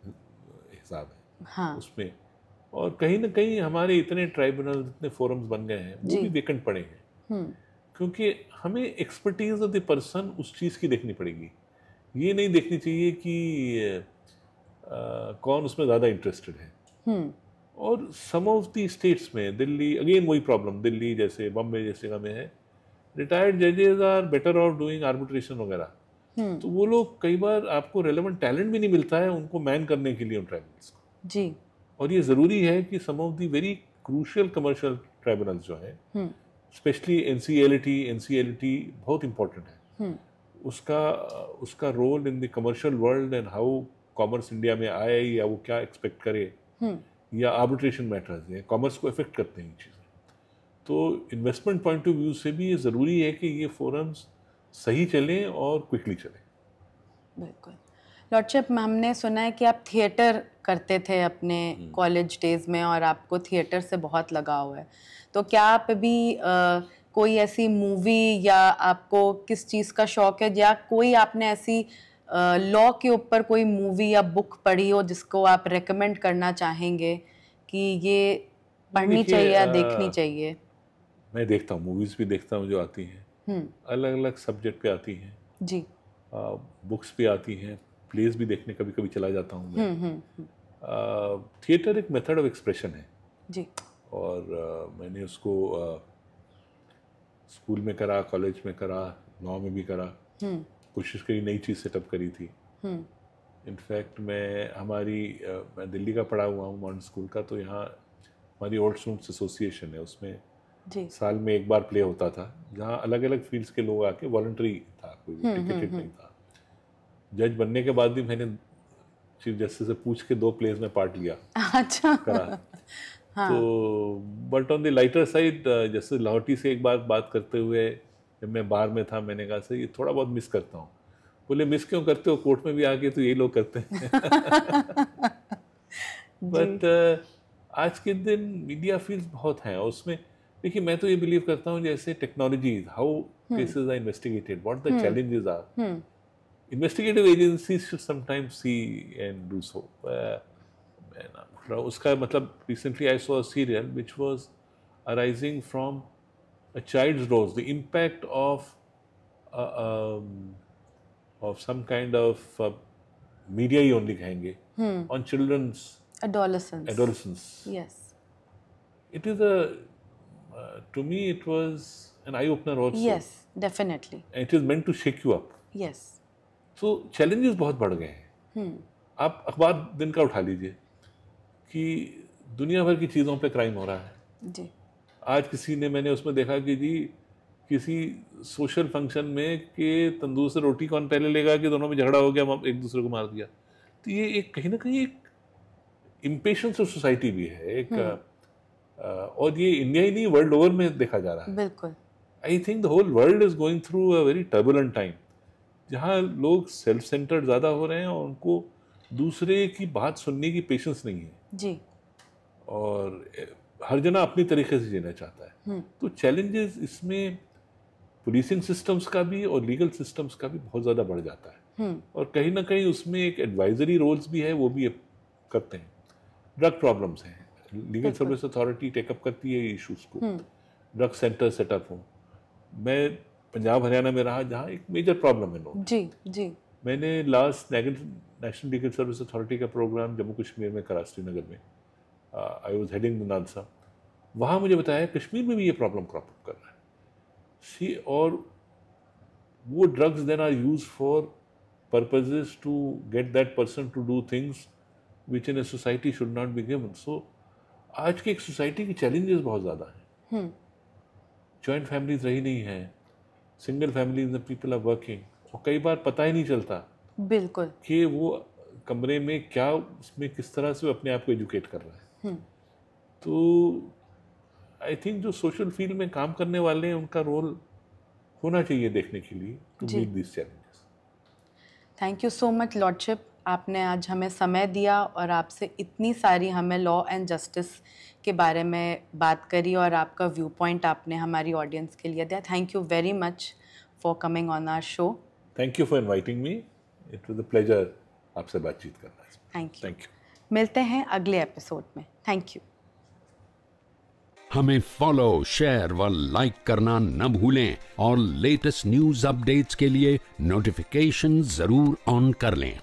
हिसाब है उसमें। और कहीं ना कहीं हमारे इतने ट्राइब्यूनल, इतने फोरम्स बन गए हैं, वो भी वेकेंट पड़े हैं, क्योंकि हमें एक्सपर्टीज ऑफ द पर्सन उस चीज़ की देखनी पड़ेगी। ये नहीं देखनी चाहिए कि कौन उसमें ज़्यादा इंटरेस्टेड है। और सम ऑफ दी स्टेट्स में, दिल्ली अगेन वही प्रॉब्लम, दिल्ली जैसे बॉम्बे जैसे जगह में है, रिटायर्ड जजेस are better off doing arbitration वगैरह, तो वो लोग कई बार आपको रेलेवेंट टैलेंट भी नहीं मिलता है उनको मैन करने के लिए उन ट्राइब्यूनल्स को जी। और ये ज़रूरी है कि some of the very crucial commercial tribunals जो है, स्पेशली एनसीएलटी बहुत इंपॉर्टेंट है, उसका role in the commercial world and how commerce India में आए या वो क्या एक्सपेक्ट करे, या आर्बिट्रेशन मैटर्स हैं, कॉमर्स को इफेक्ट करते हैं ये चीज़ें। तो इन्वेस्टमेंट पॉइंट ऑफ व्यू से भी ये ज़रूरी है कि ये फोरम्स सही चलें और क्विकली चलें। बिल्कुल। लॉर्डशिप, हमने सुना है कि आप थिएटर करते थे अपने कॉलेज डेज में और आपको थिएटर से बहुत लगाव है, तो क्या आप अभी कोई ऐसी मूवी या आपको किस चीज़ का शौक है, या कोई आपने ऐसी लॉ के ऊपर कोई मूवी या बुक पढ़ी हो जिसको आप रेकमेंड करना चाहेंगे कि ये पढ़नी चाहिए या देखनी चाहिए? मैं देखता हूँ, मूवीज़ भी देखता हूँ जो आती हैं, अलग अलग सब्जेक्ट पे आती हैं जी, बुक्स भी आती हैं, प्लेस भी देखने कभी कभी चला जाता हूँ मैं। थिएटर एक मेथड ऑफ एक्सप्रेशन है जी, और मैंने उसको स्कूल में करा, कॉलेज में करा, लॉ में भी करा, कोशिश करी, नई चीज़ सेटअप करी थी। इनफैक्ट मैं दिल्ली का पढ़ा हुआ हूँ मॉडर्न स्कूल का, तो यहाँ हमारी ओल्ड स्टूडेंट्स एसोसिएशन है, उसमें जी, साल में एक बार प्ले होता था जहाँ अलग अलग फील्ड्स के लोग आके, वॉलंटरी था, कोई टिकटेड नहीं था। जज बनने के बाद भी मैंने चीफ जस्टिस से पूछ के 2 प्लेस में पार्ट लिया, अच्छा करा। हाँ। तो but on the lighter side, जैसे लाहौटी से एक बार बात करते हुए जब मैं बाहर में था, मैंने कहा सर ये थोड़ा बहुत मिस करता हूँ। बोले मिस क्यों करते हो, कोर्ट में भी आके तो यही लोग करते हैं। बट आज के दिन मीडिया फील्ड्स बहुत हैं, और उसमें देखिए मैं तो ये बिलीव करता हूँ जैसे technology, how cases are investigated, what the challenges are, investigative agencies should sometimes see and do so. उसका मतलब recently I saw a serial which was arising from a child's role, the impact of some kind of media he only कहेंगे on children's adolescence. Yes. It is to me it was an eye opener also. Yes, definitely. And it is meant to shake you up. Yes. So challenges बहुत बढ़ गए हैं। आप अखबार दिन का उठा लीजिए कि दुनिया भर की चीज़ों पे क्राइम हो रहा है जी। आज किसी ने, मैंने उसमें देखा कि जी किसी सोशल फंक्शन में कि तंदूर से रोटी कौन पहले लेगा, कि दोनों में झगड़ा हो गया, एक दूसरे को मार दिया। तो ये एक कहीं ना कहीं एक इम्पेशंस ऑफ सोसाइटी भी है एक, और ये इंडिया ही नहीं वर्ल्ड ओवर में देखा जा रहा है। बिल्कुल। I think the whole world is going through a very turbulent time, जहाँ लोग सेल्फ सेंटर्ड ज़्यादा हो रहे हैं और उनको दूसरे की बात सुनने की पेशेंस नहीं है जी, और हर जना अपनी तरीके से जीना चाहता है। तो चैलेंजेस इसमें पुलिसिंग सिस्टम्स का भी और लीगल सिस्टम्स का भी बहुत ज़्यादा बढ़ जाता है, और कहीं ना कहीं उसमें एक एडवाइजरी रोल्स भी है, वो भी करते हैं। ड्रग प्रॉब्लम्स हैं, लीगल सर्विस अथॉरिटी टेकअप करती है इशूज़ को, ड्रग सेंटर सेटअप हो। मैं पंजाब हरियाणा में रहा जहाँ एक मेजर प्रॉब्लम है लोग। जी जी। मैंने last national legal service authority का प्रोग्राम जम्मू कश्मीर में करा, श्रीनगर में। I was heading the NALSA. वहाँ मुझे बताया कश्मीर में भी ये प्रॉब्लम क्रॉप अप कर रहा है। सी, और वो drugs then are use for purposes to get that person to do things which in a society should not be given. So आज की एक सोसाइटी की चैलेंजेस बहुत ज़्यादा हैं। जॉइंट फैमिलीज रही नहीं हैं, सिंगल फैमिलीज में पीपल आर वर्किंग, और कई बार पता ही नहीं चलता बिल्कुल कि वो कमरे में क्या, उसमें किस तरह से वो अपने आप को एजुकेट कर रहा है। तो आई थिंक जो सोशल फील्ड में काम करने वाले हैं उनका रोल होना चाहिए देखने के लिए to meet this challenges. Thank you so much lordship, आपने आज हमें समय दिया और आपसे इतनी सारी हमें लॉ एंड जस्टिस के बारे में बात करी, और आपका व्यू पॉइंट आपने हमारी ऑडियंस के लिए दिया। Thank you very much for coming on our show. Thank you for inviting me, it was a pleasure आपसे बातचीत करना। Thank you. मिलते हैं अगले एपिसोड में। Thank you. हमें फॉलो, शेयर व लाइक करना न भूलें, और लेटेस्ट न्यूज अपडेट्स के लिए नोटिफिकेशन जरूर ऑन कर लें।